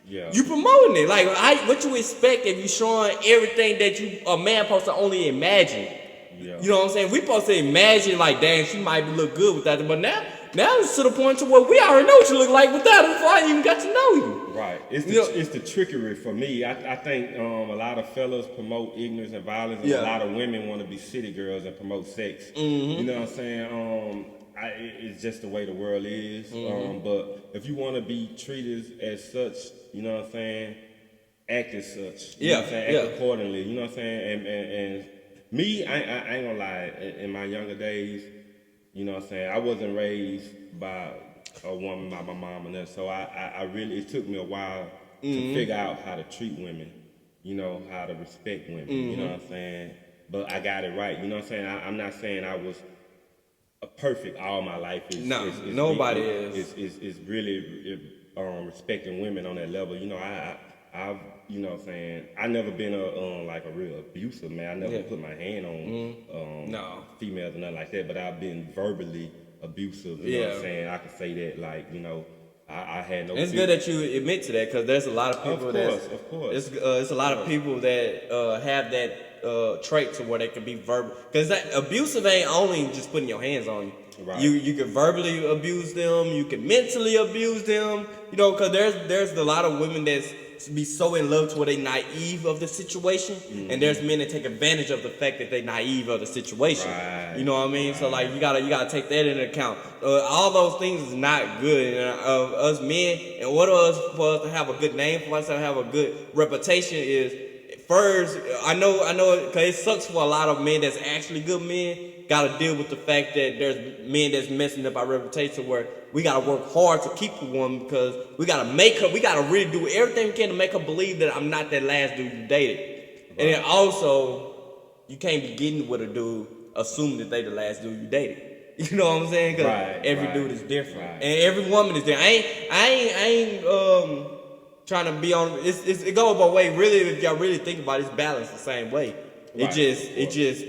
Yeah. You promoting it. Like, what you expect if you showing everything that a man supposed to only imagine? Yeah. You know what I'm saying? We supposed to imagine, like, damn, she might look good without it. But now it's to the point to where we already know what you look like without it before I even got to know you. Right. It's the trickery for me. I think a lot of fellas promote ignorance and violence, and a lot of women want to be city girls and promote sex. Mm-hmm. You know what I'm saying? It's just the way the world is. Mm-hmm. But if you want to be treated as such, you know what I'm saying, act as such. You know what I'm saying? Act accordingly. You know what I'm saying? And me, I ain't gonna lie, in my younger days, you know what I'm saying, I wasn't raised by a woman, by my mom and that, so I really, it took me a while to figure out how to treat women, you know, how to respect women, you know what I'm saying, but I got it right, you know what I'm saying, I'm not saying I was perfect all my life. Nobody is. It's really respecting women on that level, you know, I've, you know what I'm saying, I never been a real abusive man. I never put my hand on females or nothing like that, but I've been verbally abusive, you know what I'm saying? I can say that, like, you know, I had no It's good that you admit to that, because there's a lot of people Of course. It's a lot of people that have that trait to where they can be verbal. Because that abusive ain't only just putting your hands on you. Right. You can verbally abuse them, you can mentally abuse them, you know, because there's a lot of women that's be so in love to where they naive of the situation, and there's men that take advantage of the fact that they naive of the situation. Right. You know what I mean? Right. So like you gotta take that into account. All those things is not good. And us men, in order for us to have a good name, for us to have a good reputation, is first, I know, because it sucks for a lot of men that's actually good men. Got to deal with the fact that there's men that's messing up our reputation, where we got to work hard to keep a woman, because we got to make her, we got to really do everything we can to make her believe that I'm not that last dude you dated. Right. And then also, you can't be getting with a dude assuming that they the last dude you dated. You know what I'm saying? Because every dude is different. Right. And every woman is different. I ain't trying to be on, it goes both ways. Really, if y'all really think about it, it's balanced the same way. Right. It just,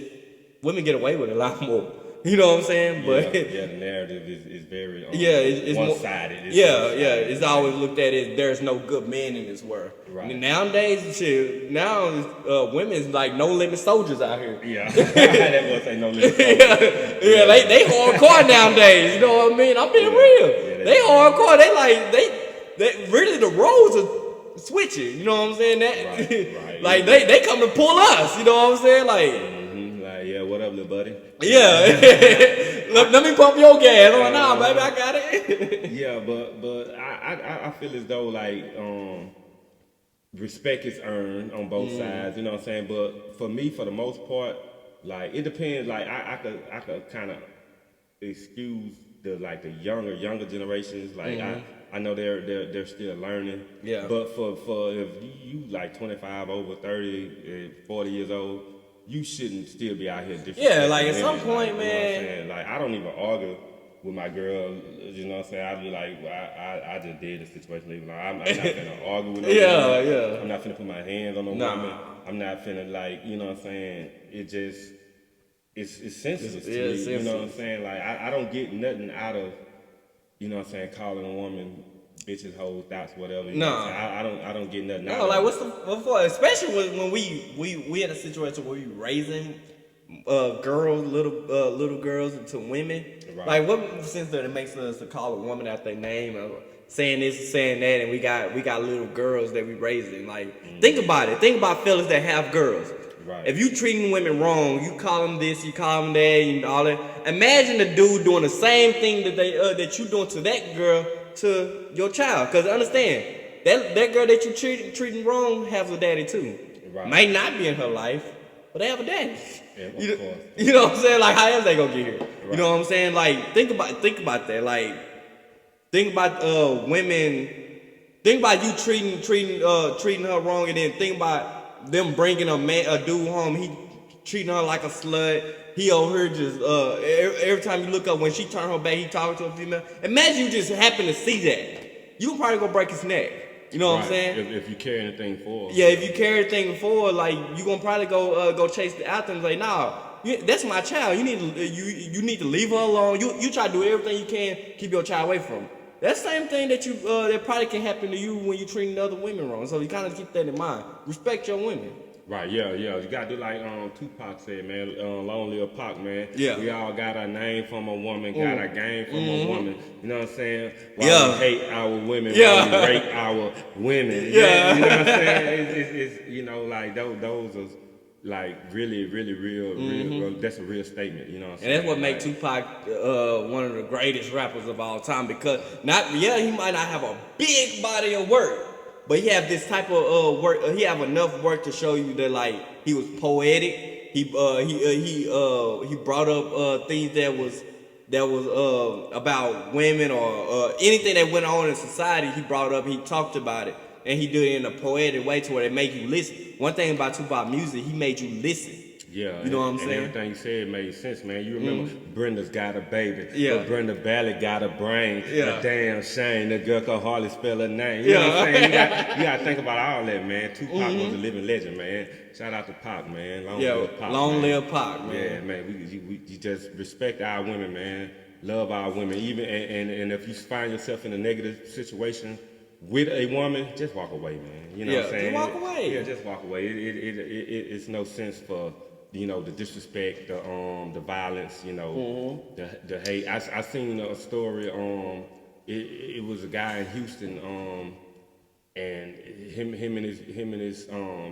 women get away with it a lot more. You know what I'm saying? But the narrative is very it's one-sided. It's always looked at as there's no good men in this world. Right. And nowadays, women's like no limit soldiers out here. Yeah, that was say no limit soldiers. They hardcore nowadays. You know what I mean? I'm being real. Yeah, they hardcore. They really, the roles are switching. You know what I'm saying? That like they come to pull us. You know what I'm saying? Like. Yeah, what up, little buddy? Yeah. let me pump your gas. I'm like, nah, baby, I got it. Yeah, but I feel as though, like, respect is earned on both sides, you know what I'm saying? But for me, for the most part, like, it depends. Like, I could kind of excuse the younger generations. Like, I know they're still learning. Yeah. But for if you like 25 over 30, 40 years old, you shouldn't still be out here different. Yeah, like at some point, man. You know what I'm saying? Like, I don't even argue with my girl. You know what I'm saying? I be like, I just did the situation. I'm not finna argue with no woman. Yeah. I'm not finna put my hands on no woman. I'm not finna, like, you know what I'm saying? It just, it's senseless to me. You know what I'm saying? Like, I don't get nothing out of you know what I'm saying, calling a woman bitches, hoes, dots, whatever. You No. know what I'm saying? I don't get nothing out No, of like it. what's for? Especially when we in a situation where we raising girls, little girls into women. Right. Like what sense does it make sense to call a woman out their name or saying this, saying that, and we got little girls that we raising. Like think about it. Think about fellas that have girls. Right. If you treating women wrong, you call them this, you call them that, and all that. Imagine the dude doing the same thing that you doing to that girl to your child. Cause understand that girl that you treating wrong has a daddy too. Right. Might not be in her life, but they have a daddy. Yeah, of course. You know what I'm saying? Like how else they gonna get here? Right. You know what I'm saying? Like think about that. Like think about women. Think about you treating her wrong, and then think about them bringing a dude home. He treating her like a slut. He over here just every time you look up when she turn her back, he talking to a female. Imagine you just happen to see that. You probably gonna break his neck. You know what I'm saying? If you carry anything forward. Yeah, if you carry anything forward, like you gonna probably go chase the after and say, nah, that's my child. You need to leave her alone. You try to do everything you can keep your child away from. That's the same thing that that probably can happen to you when you're treating other women wrong. So you kind of keep that in mind. Respect your women. Right, yeah. You gotta do like Tupac said, man. Long live Pac, man. Yeah. We all got our name from a woman, got our game from a woman. You know what I'm saying? Why Yeah. we hate our women, Yeah. why we rape our women. Yeah. You know what I'm saying? It's you know, like those are like really real. That's a real statement. You know what I'm saying? And that's what makes Tupac one of the greatest rappers of all time, because he might not have a big body of work, but he have this type of work. He have enough work to show you that like he was poetic. He brought up things that was about women or anything that went on in society. He brought up. He talked about it, and he did it in a poetic way to where it made you listen. One thing about Tupac music, he made you listen. Yeah, you know what I'm saying? Everything you said made sense, man. You remember Brenda's got a baby, Yeah. but Brenda Ballard got a brain. Yeah. A damn shame the girl could hardly spell her name. You know what I'm saying? You got to think about all that, man. Tupac was a living legend, man. Shout out to Pac, man. Live Pac, long man. live Pac, man. Yeah, man. We just respect our women, man. Love our women. Even and if you find yourself in a negative situation with a woman, just walk away, man. You know what I'm saying? Just walk away. Yeah, just walk away. It's no sense for, you know, the disrespect, the violence, you know, the hate. I seen a story. It was a guy in Houston, and him and his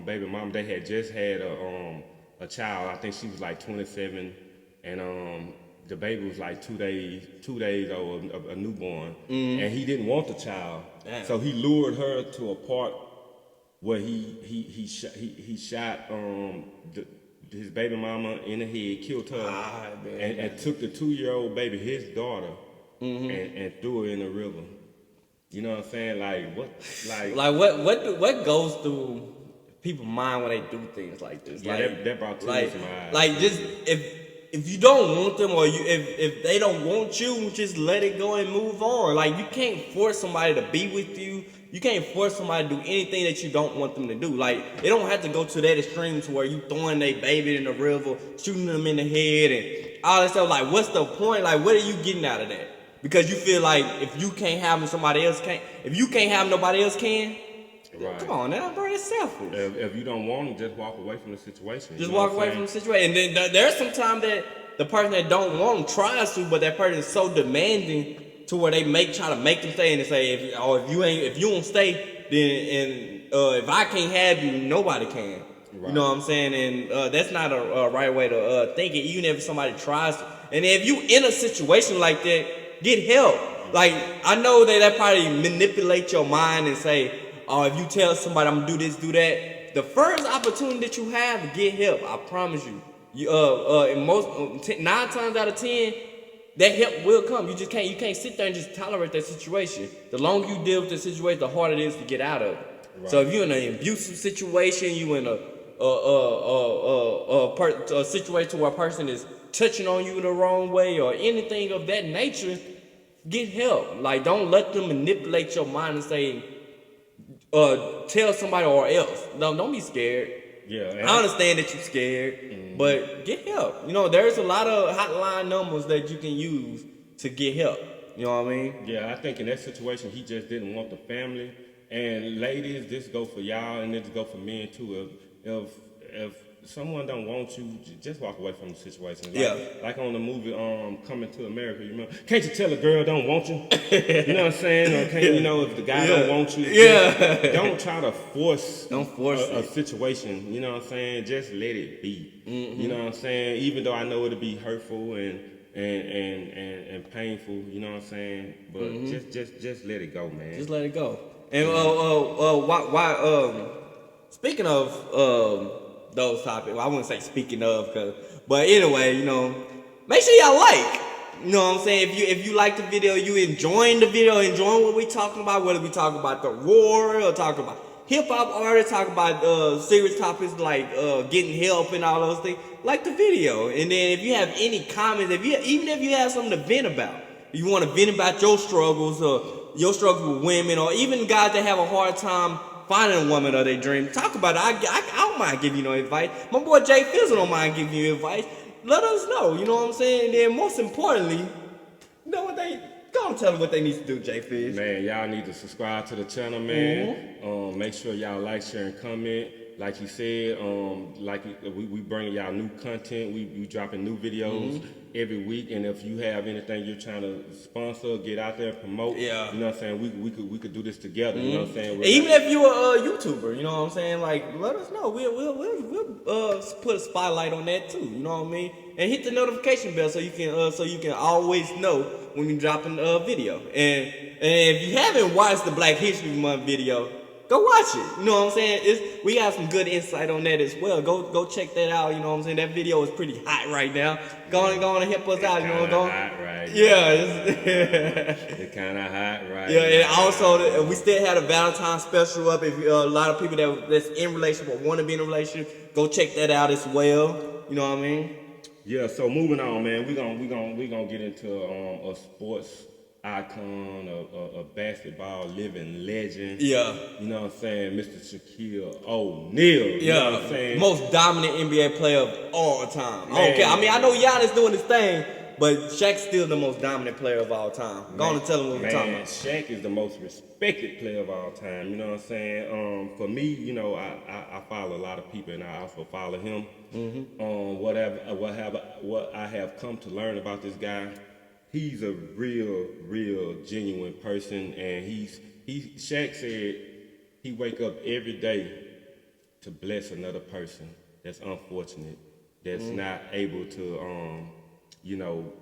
baby mom, they had just had a child. I think she was like 27, and the baby was like 2 days old, a newborn, and he didn't want the child. Damn. So he lured her to a part where he shot his baby mama in the head, killed her, and took the 2-year-old baby, his daughter, and threw her in the river. You know what I'm saying? Like what? What goes through people's mind when they do things like this? Yeah, like, that brought tears to my eyes. Like just if you don't want them, or if they don't want you, just let it go and move on. Like you can't force somebody to be with you. You can't force somebody to do anything that you don't want them to do. Like it don't have to go to that extreme to where you throwing their baby in the river, shooting them in the head, and all that stuff. Like what's the point? Like what are you getting out of that? Because you feel like if you can't have them, somebody else can't. If you can't have them, nobody else can. Right. Come on now, bro, it's selfish. If you don't want them, just walk away from the situation. Just walk away from the situation. And then there's some time that the person that don't want them tries to, but that person is so demanding to where they try to make them stay, and they say, if you won't stay, then if I can't have you, nobody can. Right. You know what I'm saying? And that's not a right way to think it. Even if somebody tries to. And if you in a situation like that, get help. Like I know that probably manipulate your mind and say, oh, if you tell somebody I'm gonna do this, do that, the first opportunity that you have, get help. I promise you. In most 9 times out of 10, that help will come. You can't sit there and just tolerate that situation. The longer you deal with the situation, the harder it is to get out of it. Right. So if you're in an abusive situation, you in a situation where a person is touching on you in the wrong way or anything of that nature, get help. Like don't let them manipulate your mind and say, tell somebody or else. No, don't be scared. Yeah, I understand that you're scared, but get help. You know, there's a lot of hotline numbers that you can use to get help. You know what I mean? Yeah, I think in that situation, he just didn't want the family. And ladies, this go for y'all, and this go for men too. If someone don't want you, just walk away from the situation. Like on the movie Coming to America, you remember? Can't you tell a girl don't want you? You know what I'm saying? Or can't you know if the guy don't want you? Don't try to force a situation. You know what I'm saying? Just let it be. You know what I'm saying? Even though I know it'll be hurtful and painful, you know what I'm saying? But just let it go, man. Just let it go. And speaking of those topics, well, I wouldn't say speaking of, but anyway, you know, make sure y'all like. You know what I'm saying? If you like the video, you enjoying the video, enjoying what we talking about, whether we talk about the war or talk about hip hop artists, talk about serious topics like getting help and all those things, like the video. And then if you have any comments, even if you have something to vent about, you want to vent about your struggles or your struggles with women, or even guys that have a hard time finding a woman of their dreams, talk about it. I don't mind giving you no advice. My boy JFIZZLE don't mind giving you advice. Let us know, you know what I'm saying? And then most importantly, you know what go and tell them what they need to do, JFizz. Man, y'all need to subscribe to the channel, man. Make sure y'all like, share, and comment. Like you said, we bringing y'all new content. We dropping new videos every week. And if you have anything you're trying to sponsor, get out there and promote. Yeah. You know what I'm saying? We could do this together. You know what I'm saying? Even if you are a YouTuber, you know what I'm saying? Like, let us know. We'll put a spotlight on that too. You know what I mean? And hit the notification bell so you can always know when we dropping a video. And if you haven't watched the Black History Month video, go watch it. You know what I'm saying? We got some good insight on that as well. Go check that out. You know what I'm saying? That video is pretty hot right now. Go on and help us out. You know what I'm saying? Hot right yeah. It's kind of hot right Yeah, and also we still had a Valentine's special up. If a lot of people that's in relationship or want to be in a relationship, go check that out as well. You know what I mean? Yeah. So moving on, man. We gonna get into a sports icon, a basketball living legend. Yeah. You know what I'm saying? Mr. Shaquille O'Neal. Yeah. You know what I'm saying? Most dominant NBA player of all time. Okay. I mean, I know Giannis doing his thing, but Shaq's still the most dominant player of all time. Go on and tell him what we're talking about. Shaq is the most respected player of all time. You know what I'm saying? For me, you know, I follow a lot of people, and I also follow him. What I have come to learn about this guy, he's a real genuine person, and Shaq said he wake up every day to bless another person that's unfortunate, that's not able to you know,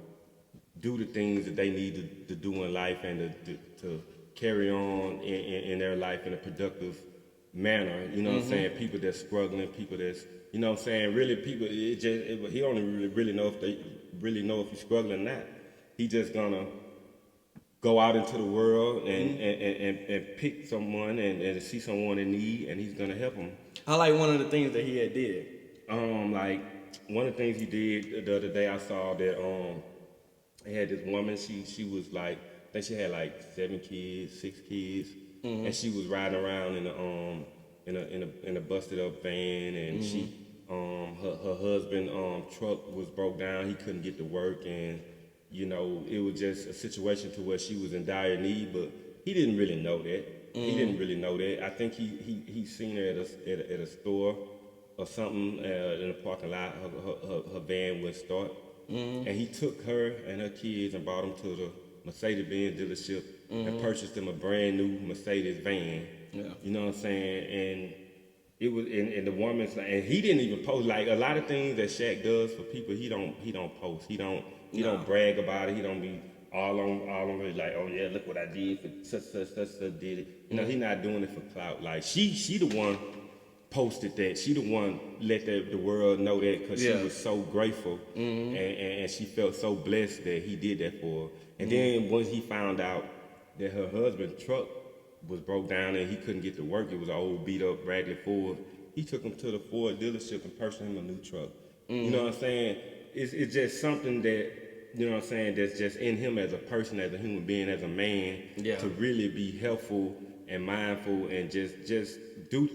do the things that they need to do in life and to carry on in their life in a productive manner. You know what I'm saying? People that's struggling, people that's, you know what I'm saying, really people, he only really know if they really know if he's struggling or not. He just gonna go out into the world and pick someone and see someone in need, and he's gonna help them. I like one of the things that he had did. Like one of the things he did the other day, I saw that he had this woman. She was like, I think she had like 6 kids, and she was riding around in a busted up van, and her husband truck was broke down. He couldn't get to work, and you know, it was just a situation to where she was in dire need, but he didn't really know that. He didn't really know that. I think he seen her at a store or something in the parking lot. Her van wouldn't start, and he took her and her kids and brought them to the Mercedes-Benz dealership and purchased them a brand new Mercedes van. Yeah. You know what I'm saying? And it was, and the woman's like, and he didn't even post. Like a lot of things that Shaq does for people, he don't post. He don't brag about it. He don't be all on it like, oh yeah, look what I did for such did it. You know, he not doing it for clout. Like she the one posted that. She the one let the world know that because she was so grateful and she felt so blessed that he did that for her. And then once he found out that her husband's truck was broke down and he couldn't get to work, it was an old beat up Bradley Ford, he took him to the Ford dealership and purchased him a new truck. You know what I'm saying? It's just something that, you know what I'm saying, that's just in him as a person, as a human being, as a man, to really be helpful and mindful and just do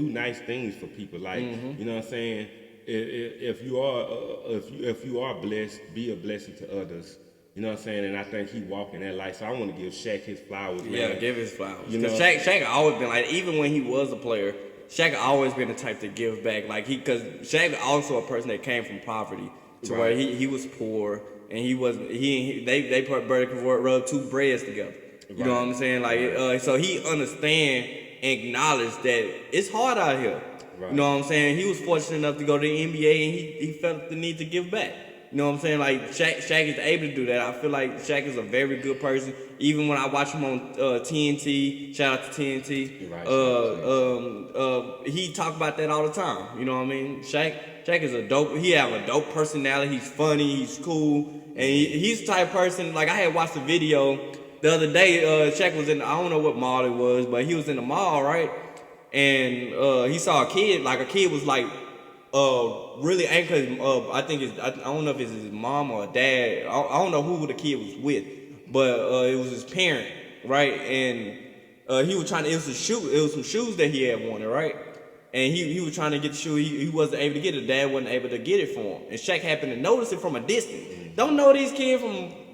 nice things for people. Like, you know what I'm saying? If you are blessed, be a blessing to others. You know what I'm saying? And I think he walking that life. So I want to give Shaq his flowers, man. Yeah, give his flowers. You know? Because Shaq always been like, even when he was a player, Shaq always been the type to give back. Like because Shaq also a person that came from poverty to where he was poor and they put rub two breads together. You know what I'm saying? Like so he understand and acknowledge that it's hard out here. Right. You know what I'm saying? He was fortunate enough to go to the NBA and he felt the need to give back. You know what I'm saying? Like Shaq is able to do that. I feel like Shaq is a very good person. Even when I watch him on TNT, shout out to TNT. He talk about that all the time. You know what I mean? Shaq is he have a dope personality. He's funny. He's cool, and he's the type of person. Like I had watched a video the other day. Shaq was in, I don't know what mall it was, but he was in the mall, right? And he saw a kid. Like a kid was like. Really angry. I don't know if it's his mom or dad. I don't know who the kid was with, but it was his parent, right? And he was trying to. It was some shoes that he had wanted, right? And he was trying to get the shoe. He wasn't able to get it. The dad wasn't able to get it for him. And Shaq happened to notice it from a distance. Don't know these kids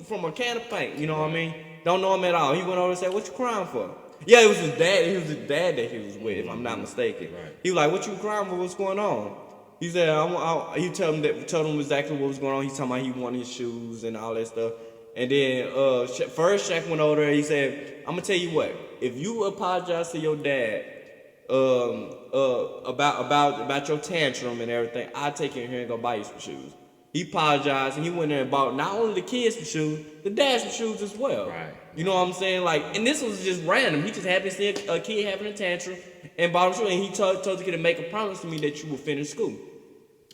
from a can of paint. You know what I mean? Don't know him at all. He went over and said, "What you crying for?" Yeah, it was his dad. It was his dad that he was with, if I'm not mistaken. Right. He was like, "What you crying for? What's going on?" He said, he told him exactly what was going on. He's talking about he wanted his shoes and all that stuff. And then first Shaq went over there. He said, "I'm gonna tell you what. If you apologize to your dad about your tantrum and everything, I'll take you in here and go buy you some shoes." He apologized and he went there and bought not only the kids some shoes, the dad some shoes as well. Right. You know what I'm saying? Like, and this was just random. He just happened to see a kid having a tantrum and bought him shoes. And he told the kid to make a promise to me that you will finish school.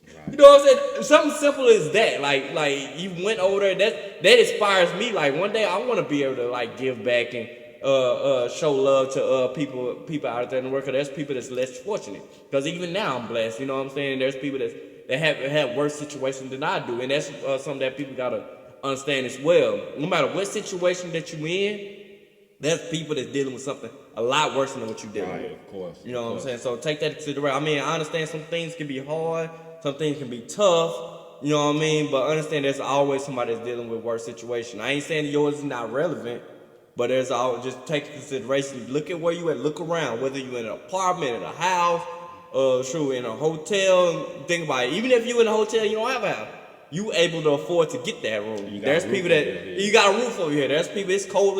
Right. You know what I'm saying? Something simple as that. Like you went over there. That inspires me. Like one day I want to be able to like give back and show love to people out there in the world. Cause there's people that's less fortunate. Because even now I'm blessed. You know what I'm saying? There's people that have worse situations than I do, and that's something that people gotta understand as well. No matter what situation that you in, there's people that's dealing with something a lot worse than what you're dealing with. Of course. You know what I'm saying? So take that into consideration. I mean, I understand some things can be hard, some things can be tough. You know what I mean? But understand there's always somebody that's dealing with worse situation. I ain't saying yours is not relevant, but there's always just take into consideration. Look at where you at. Look around. Whether you're in an apartment, in a house. In a hotel, think about it. Even if you in a hotel, you don't have a house. You able to afford to get that room. There's people that you got a roof over here. There's people. It's cold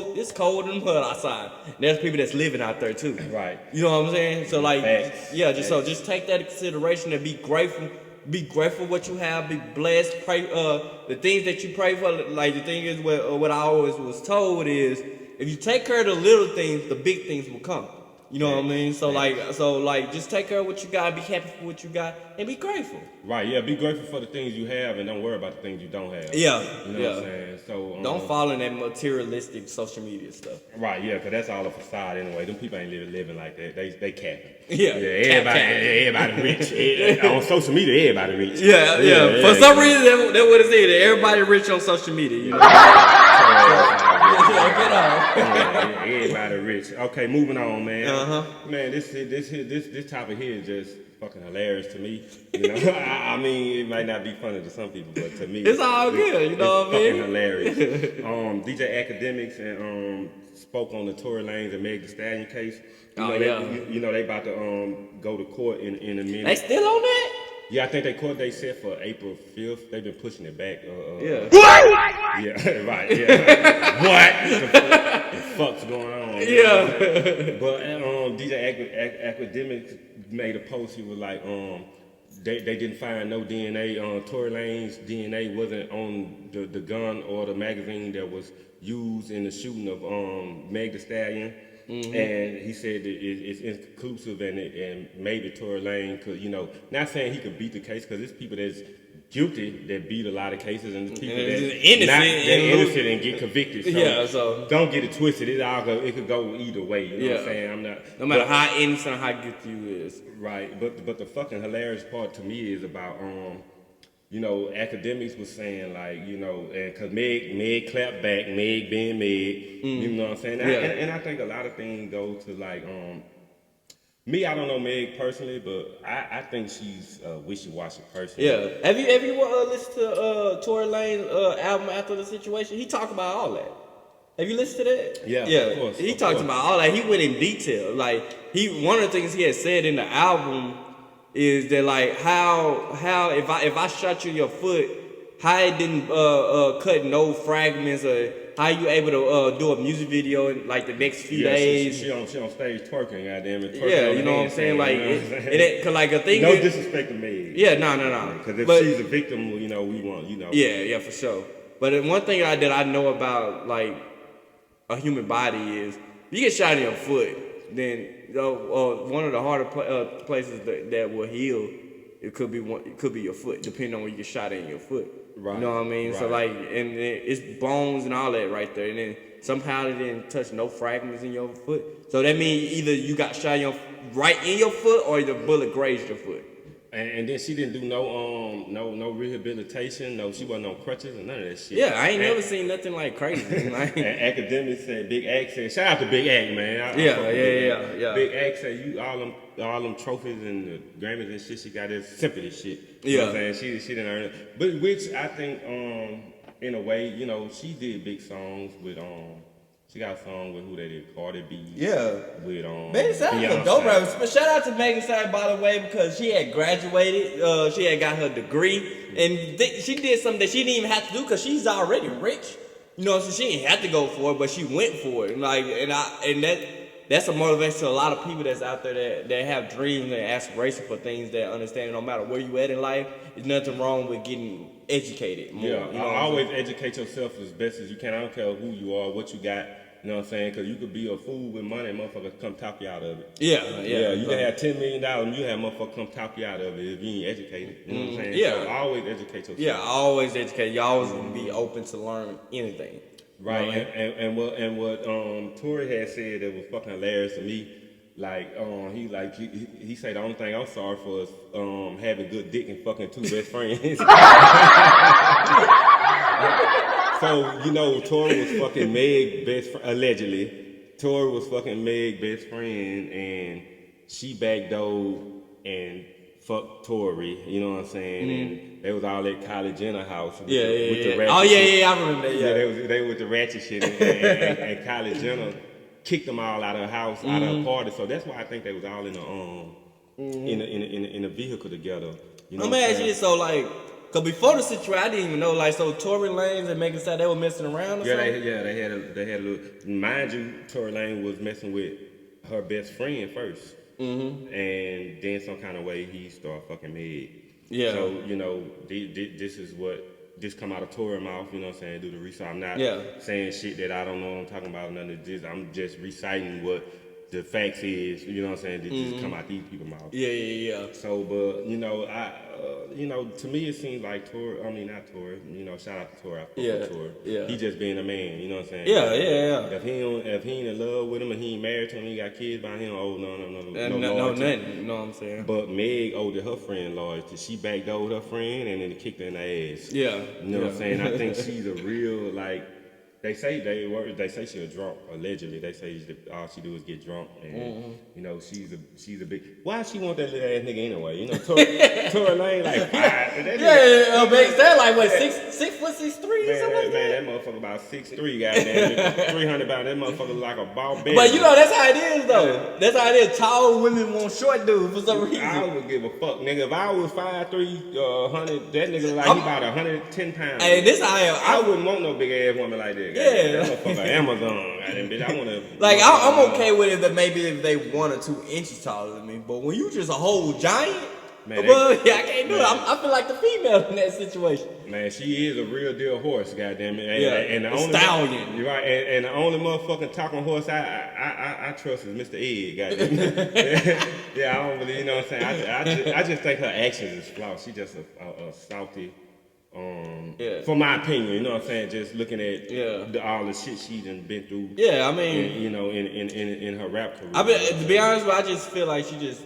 in the mud outside. There's people that's living out there too. Right. You know what I'm saying? So like, just take that into consideration and be grateful. Be grateful what you have. Be blessed. Pray. The things that you pray for. Like the thing is, what I always was told is, if you take care of the little things, the big things will come. You know what I mean? So like, just take care of what you got, be happy for what you got, and be grateful. Right, yeah, be grateful for the things you have, and don't worry about the things you don't have. Yeah, you know what I'm saying? So don't fall in that materialistic social media stuff. Right, yeah, because that's all a facade anyway. Them people ain't living like that. They capping. Yeah, everybody rich. On social media, everybody rich. Yeah. For some reason, that what it said. Everybody rich on social media. You know. Everybody rich. Okay, moving on, man. Man, this topic here is just fucking hilarious to me. You know, I mean, it might not be funny to some people, but to me, it's all good. You know what I mean? Fucking hilarious. DJ Academics and spoke on the Tory Lanez and Meg Thee Stallion case. You know they about to go to court in a minute. They still on that? Yeah, I think they court date set for April 5th. They've been pushing it back. What? Yeah, right. Yeah. What the fuck's going on? Yeah. But DJ Academics made a post. He was like, they didn't find no DNA. Tory Lanez DNA wasn't on the gun or the magazine that was used in the shooting of Meg Thee Stallion. Mm-hmm. And he said that it's inconclusive and maybe Tory Lanez could, not saying he could beat the case because there's people that's guilty that beat a lot of cases and there's people that's innocent and get convicted. So don't get it twisted. It could go either way. You know what I'm saying? No matter how innocent or how guilty you is. Right. But the fucking hilarious part to me is about Academics was saying like, and cause Meg clapped back, Meg being Meg, you know what I'm saying? And I think a lot of things go to like, Me, I don't know Meg personally, but I think she's a wishy-washy person. Yeah. Have you listened to Tory Lane's album after the situation? He talked about all that. Have you listened to that? Yeah, Yeah. of course. He talked about all that. He went in detail. Like one of the things he had said in the album is that like how if I shot you in your foot, how it didn't cut no fragments, or how you able to do a music video in like the next few days. She on stage twerking, goddamn it. Yeah, you know what I'm saying? Like, cause like a thing. No disrespect to me. Yeah, no. Because if she's a victim, we want, Yeah, for sure. But one thing that I know about like a human body is you get shot in your foot, then one of the harder places that will heal. It could be your foot, depending on where you get shot in your foot. Right. You know what I mean? Right. So like, and it's bones and all that right there, and then somehow it didn't touch no fragments in your foot. So that means either you got shot right in your foot, or the bullet grazed your foot. And then she didn't do no rehabilitation. No, she wasn't on crutches and none of that shit. Yeah, I ain't never seen nothing like crazy. Like, and academics said, Big Act said, shout out to Big Act, man. Yeah. Big Act said, you all them trophies and the Grammys and shit she got is sympathy shit. You know what I'm saying? She didn't earn it. But which I think in a way, she did big songs with she got a song with who they did, Cardi B. Yeah. With Megan Thee a dope rapper. But shout out to Megan Thee, by the way, because she had graduated. She had got her degree, and she did something that she didn't even have to do because she's already rich. You know, so she didn't have to go for it, but she went for it. And that's a motivation to a lot of people that's out there that have dreams and aspirations for things that understand no matter where you at in life, there's nothing wrong with getting educated more. Yeah, always educate yourself as best as you can. I don't care who you are, what you got. You know what I'm saying? Because you could be a fool with money and motherfuckers come talk you out of it. Yeah. You can have $10 million and you have motherfuckers come talk you out of it if you ain't educated. You know what I'm saying? Yeah. So always educate yourself. Yeah, always educate. You always be open to learn anything. Right. You know, and what Tory had said that was fucking hilarious to me. Like he said the only thing I'm sorry for is having good dick and fucking two best friends. So, Tory was fucking Meg's best friend, allegedly. Tory was fucking Meg's best friend, and she backdoored and fucked Tory, you know what I'm saying? And they was all at Kylie Jenner house with the ratchet shit. I remember that, yeah. They with the ratchet shit, and Kylie Jenner kicked them all out of her house, out of her party. So that's why I think they was all in a vehicle together. You know Let me ask you this, so like, cause before the situation, I didn't even know, like, so Tory Lanez and Megan Thee they were messing around or something? They had a little. Mind you, Tory Lanez was messing with her best friend first, and then some kind of way he started fucking Meg. Yeah. So this come out of Tory's mouth. You know what I'm saying? Do the research. I'm not saying shit that I don't know what I'm talking about. None of this. I'm just reciting what the facts is. You know what I'm saying? That just come out these people's mouths. Yeah. So, but to me it seems like Tory. I mean, not Tory. Shout out to Tory. Tory. He just being a man. You know what I'm saying? Yeah. If he ain't in love with him and he ain't married to him, he got kids by him. Oh no, nothing. You know what I'm saying? But Meg owed her friend loyalty. She backdoored her friend and then kicked her in the ass. Yeah. You know what I'm saying? I think she's a real They say she's a drunk. Allegedly, they say all she do is get drunk, and she's a big. Why she want that little ass nigga anyway? Tory Lanez like 5. Megan Thee like what 6'6" or something like that. Man, that motherfucker about 6'3", goddamn, 300 pounds. That motherfucker like a ball bear. But that's how it is though. That's how it is. Tall women want short dudes for some reason. I would give a fuck, nigga. If I was 5'3", 100, that nigga like he about 110 pounds. Hey, this how I am. I wouldn't want no big ass woman like that. Yeah. That motherfucker Amazon. Bitch, I wanna. Like I'm okay with it that maybe if they 1 or 2 inches taller than me, but when you just a whole giant. Man, I can't do it. I feel like the female in that situation. Man, she is a real deal horse, goddamn it. And the only stallion. You're right. And the only motherfucking talking horse I trust is Mr. Ed, goddamn it. I don't really, you know what I'm saying? I just think her actions is flawed. She just a salty. For my opinion, you know what I'm saying? Just looking at all the shit she done been through. Yeah, I mean, in her rap career. To be honest, I just feel like she just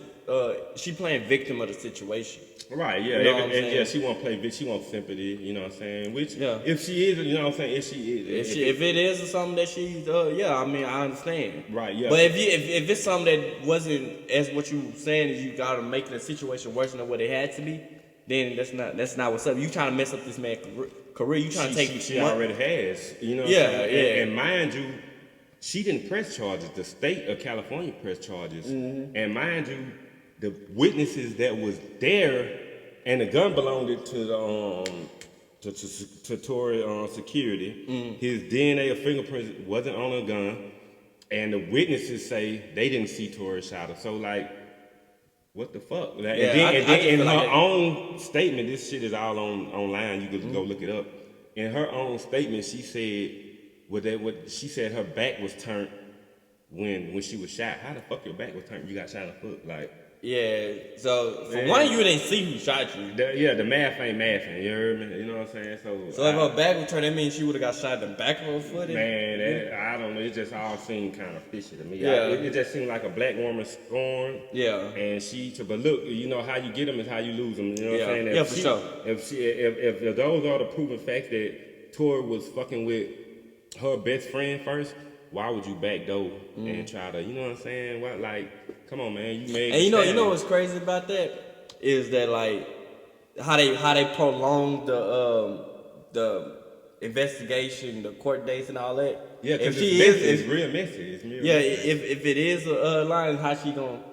she playing victim of the situation. Right, yeah, You know what I'm and yeah, saying? she won't play bitch, she wants sympathy, you know what I'm saying? Which, Yeah. if she is, you know what I'm saying, if she is. If it is something that she's, yeah, I mean, I understand. Right, yeah. But if it's something that wasn't as what you saying is you gotta make the situation worse than what it had to be, then that's not what's up. You trying to mess up this man's career. You trying to take she already has, you know what Yeah, I'm saying? yeah. And mind you, she didn't press charges. The state of California pressed charges. Mm-hmm. And mind you, the witnesses that was there, and the gun belonged to the to Tory security. Mm. His DNA or fingerprints wasn't on a gun, and the witnesses say they didn't see Tory shot her. So like, what the fuck? Like, Yeah, and then in her like own statement, this shit is all online. You can go look it up. In her own statement, she said she said her back was turned when she was shot. How the fuck your back was turned? You got shot in the foot, like. Yeah, so for one, you didn't see who shot you. The math ain't mathing, you heard me? You know what I'm saying? So if her back was turned, that means she would have got shot in the back of her foot. Man, I don't know. It just all seemed kind of fishy to me. Yeah. It just seemed like a black woman scorned. Yeah. And but look, you know how you get them is how you lose them. You know what I'm saying? Yeah, for sure. If those are the proven facts that Tori was fucking with her best friend first, why would you backdoor and try to, you know what I'm saying? What, like, come on, man, you made. And you know what's crazy about that is that like how they prolonged the investigation, the court dates, and all that. Yeah, because it's real messy. It's real messy. If it is a line, how she gonna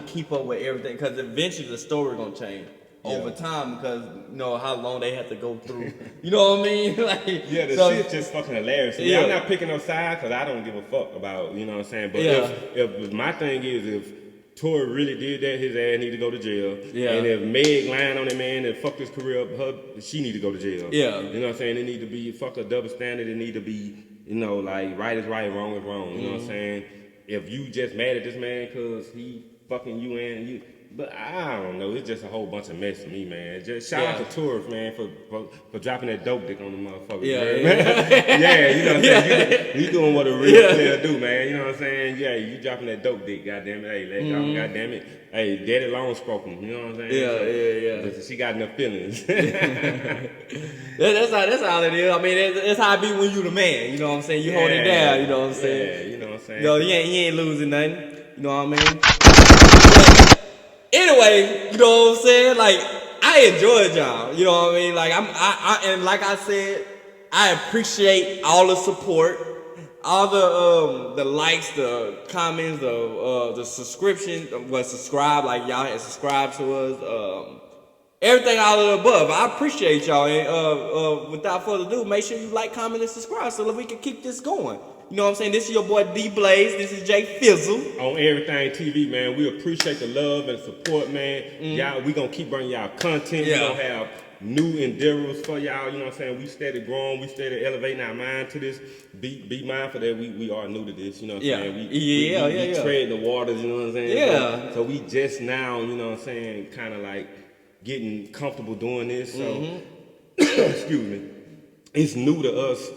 keep up with everything? Because eventually the story gonna change. Over time, because you know how long they have to go through. You know what I mean? Like, yeah, the shit's just fucking hilarious. Yeah. I'm not picking no sides because I don't give a fuck about, you know what I'm saying. But if my thing is, if Tory really did that, his ass need to go to jail. Yeah. And if Meg lying on that man and fucked his career up, she need to go to jail. Yeah. You know what I'm saying? It need to be fuck a double standard. It need to be, you know, like right is right, wrong is wrong. You know what I'm saying? If you just mad at this man because he fucking you and you. But I don't know. It's just a whole bunch of mess to me, man. Just shout out to Tourist, man, for dropping that dope dick on the motherfucker. Yeah, yeah, you know what I'm saying? You doing what a real player do, man. You know what I'm saying? Yeah, you dropping that dope dick, goddamn it. Hey, let go, goddamn it. Hey, daddy long spoken. You know what I'm saying? Yeah. She got enough feelings. That's all it is. I mean, that's how it be when you the man. You know what I'm saying? You hold it down. You know what I'm saying? Yeah, you know what I'm saying? You know, he ain't losing nothing. You know what I mean? Anyway, you know what I'm saying? Like, I enjoyed y'all. You know what I mean? Like, and like I said, I appreciate all the support, all the likes, the comments, the subscription, subscribe, like y'all had subscribed to us, everything all of the above. I appreciate y'all. And without further ado, make sure you like, comment, and subscribe so that we can keep this going. You know what I'm saying? This is your boy DBlaze. This is JFIZZLE. On Errthang TV, man. We appreciate the love and support, man. Y'all, we gonna keep bringing y'all content. Yeah. We gonna have new endeavors for y'all. You know what I'm saying? We steady growing. We steady elevating our mind to this. Be mindful that we are new to this. You know what I'm saying? We tread the waters. You know what I'm saying? Yeah. So we just now, you know what I'm saying, kind of like getting comfortable doing this. So, excuse me. It's new to us,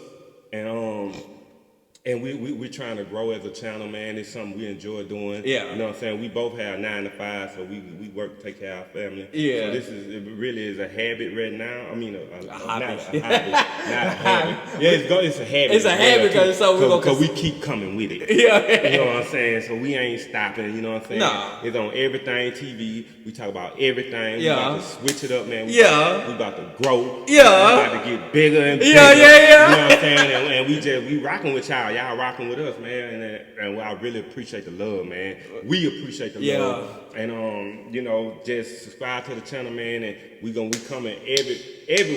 and we're trying to grow as a channel, man. It's something we enjoy doing. Yeah. You know what I'm saying? We both have 9 to 5, so we work to take care of our family. Yeah. So it really is a habit right now. I mean, hobby. not a hobby. Not a habit. Yeah, it's a habit. It's a habit because we keep coming with it. Yeah. You know what I'm saying? So we ain't stopping, you know what I'm saying? Nah. It's on Errthang TV. We talk about everything. We Yeah. about to switch it up, man. We about to grow. Yeah. We about to get bigger and bigger. Yeah. You know what I'm saying? And we rocking with y'all. Y'all rocking with us, man. And I really appreciate the love, man. We appreciate the love. And you know, just subscribe to the channel, man. And we coming every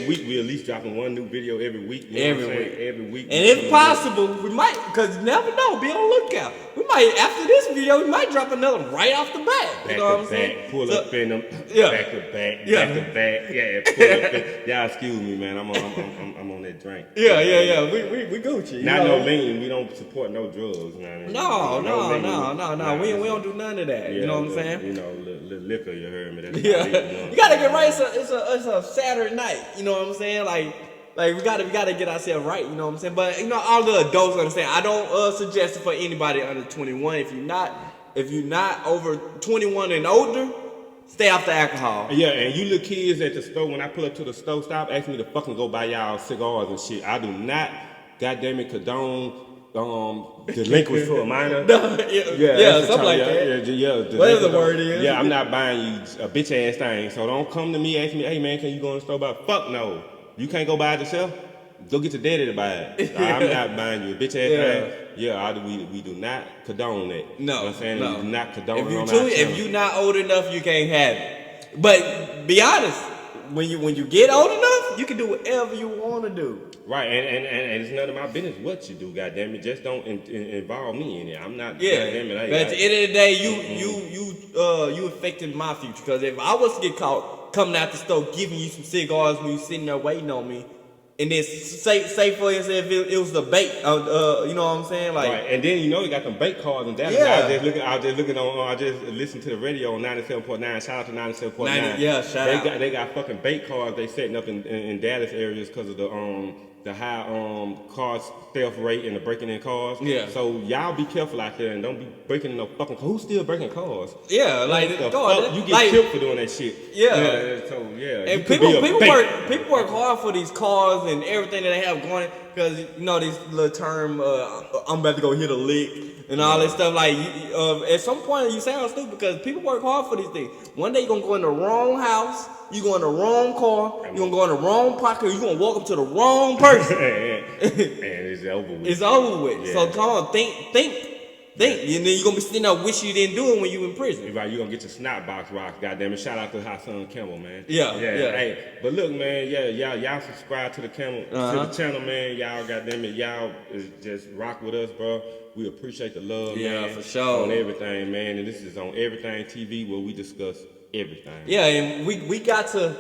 week. We at least dropping one new video every week. You know every week. And if possible, we might, because you never know, be on the lookout. We might, after this video, we might drop another right off the bat. You know what I'm saying? Pull up in them. Yeah. Back to back. Yeah, pull up in. Y'all excuse me, man. I'm on that drink. Yeah. We Gucci. Not no lean. We don't support no drugs. You know what I mean? No. We don't do none of that. Yeah, you know what I'm saying? You know, little liquor, you heard me. That's You gotta get right. It's a Saturday night. You know what I'm saying? Like we gotta get ourselves right. You know what I'm saying? But you know, all the adults understand. I don't suggest it for anybody under 21. If you're not, if you're not over 21 and older, stay off the alcohol. Yeah, and you little kids at the store, when I pull up to the store, stop asking me to fucking go buy y'all cigars and shit. I do not, goddamn it, condone delinquents for a minor. No, yeah, something like that. Yeah, whatever the word is. Yeah, I'm not buying you a bitch ass thing. So don't come to me asking me, hey man, can you go in the store buy? Fuck no. You can't go buy it yourself? Go get your daddy to buy it. I'm not buying you a bitch ass thing. Yeah, we do not condone that. No, you know what I'm saying? no. We do not condone it on our If channel. you're not old enough, you can't have it. But be honest, when you get old enough, you can do whatever you want to do. Right, and it's none of my business what you do, goddamn it. Just don't involve me in it. I'm not. Yeah, goddamn it. but at the end of the day, you affecting my future. Because if I was to get caught coming out the store giving you some cigars when you sitting there waiting on me, and then say for yourself it was the bait, you know what I'm saying? Like, right, and then you know you got them bait cards and that. Yeah. I just listened to the radio on 97.9. Shout out to 97.9. Yeah, shout out. They got fucking bait cards they setting up in Dallas areas because of the high car theft rate and the breaking in cars. Yeah. So y'all be careful out there and don't be breaking in no fucking cars. Who's still breaking cars? Yeah, like the God, fuck? You get like, killed for doing that shit. Yeah. So yeah. And people work hard for these cars and everything that they have going, because you know this little term, I'm about to go hit a lick and all that stuff. Like at some point you sound stupid because people work hard for these things. One day you're gonna go in the wrong house, you go in the wrong car, you're gonna go in the wrong pocket, you're gonna walk up to the wrong person. And it's over with. It's over with. Yeah. So come on, think. And then you're gonna be sitting there wishing you didn't do it when you in prison. Right, you gonna get your snot box rocked, goddamn it. Shout out to Hot Son Campbell, man. Yeah. Hey, but look, man, y'all subscribe to the to the channel, man. Y'all, goddamn it, y'all is just rock with us, bro. We appreciate the love, man. For sure. On everything, man. And this is on Everything TV where we discuss everything. Yeah, and we got to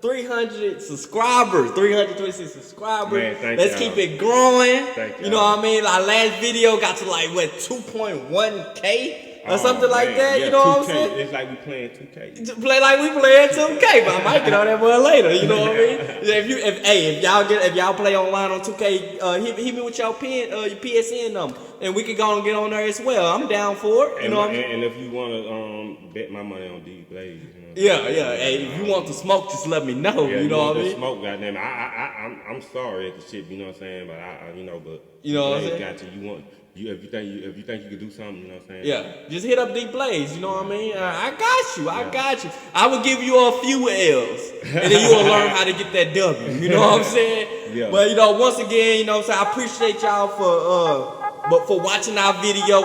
300 subscribers, 326 subscribers. Man, Let's keep it growing. Thank you know what I mean? Our last video got to like what 2.1K or something like that. Yeah, you know 2K. what I'm saying? It's like we playing 2K. Play like we playing 2K, but I might get on that one later. You know what I mean? If y'all play online on 2K, hit me with your PSN number, and we can go and get on there as well. I'm down for it. You know what I mean? And if you wanna bet my money on DBlaze, you know. Yeah. Hey, if you want to smoke, just let me know. Yeah, you know what I mean? Smoke, goddamn. I'm sorry at the shit. You know what I'm saying? But you know what I'm saying? Got you. If you think you could do something, you know what I'm saying? Yeah, just hit up DBlaze. You know what I mean? I got you. I will give you a few L's, and then you will learn how to get that W. You know what I'm saying? Yeah. But once again, you know what I'm saying? I appreciate y'all for watching our video.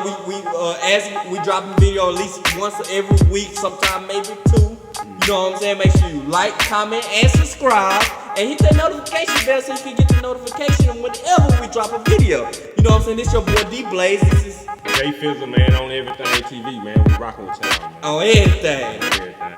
As we dropping video at least once every week, sometime maybe 2. You know what I'm saying? Make sure you like, comment, and subscribe. And hit that notification bell so you can get the notification whenever we drop a video. You know what I'm saying? This your boy DBlaze. This is JFIZZLE, man, on Everything TV, man. We rocking with y'all, man. on everything. Everything.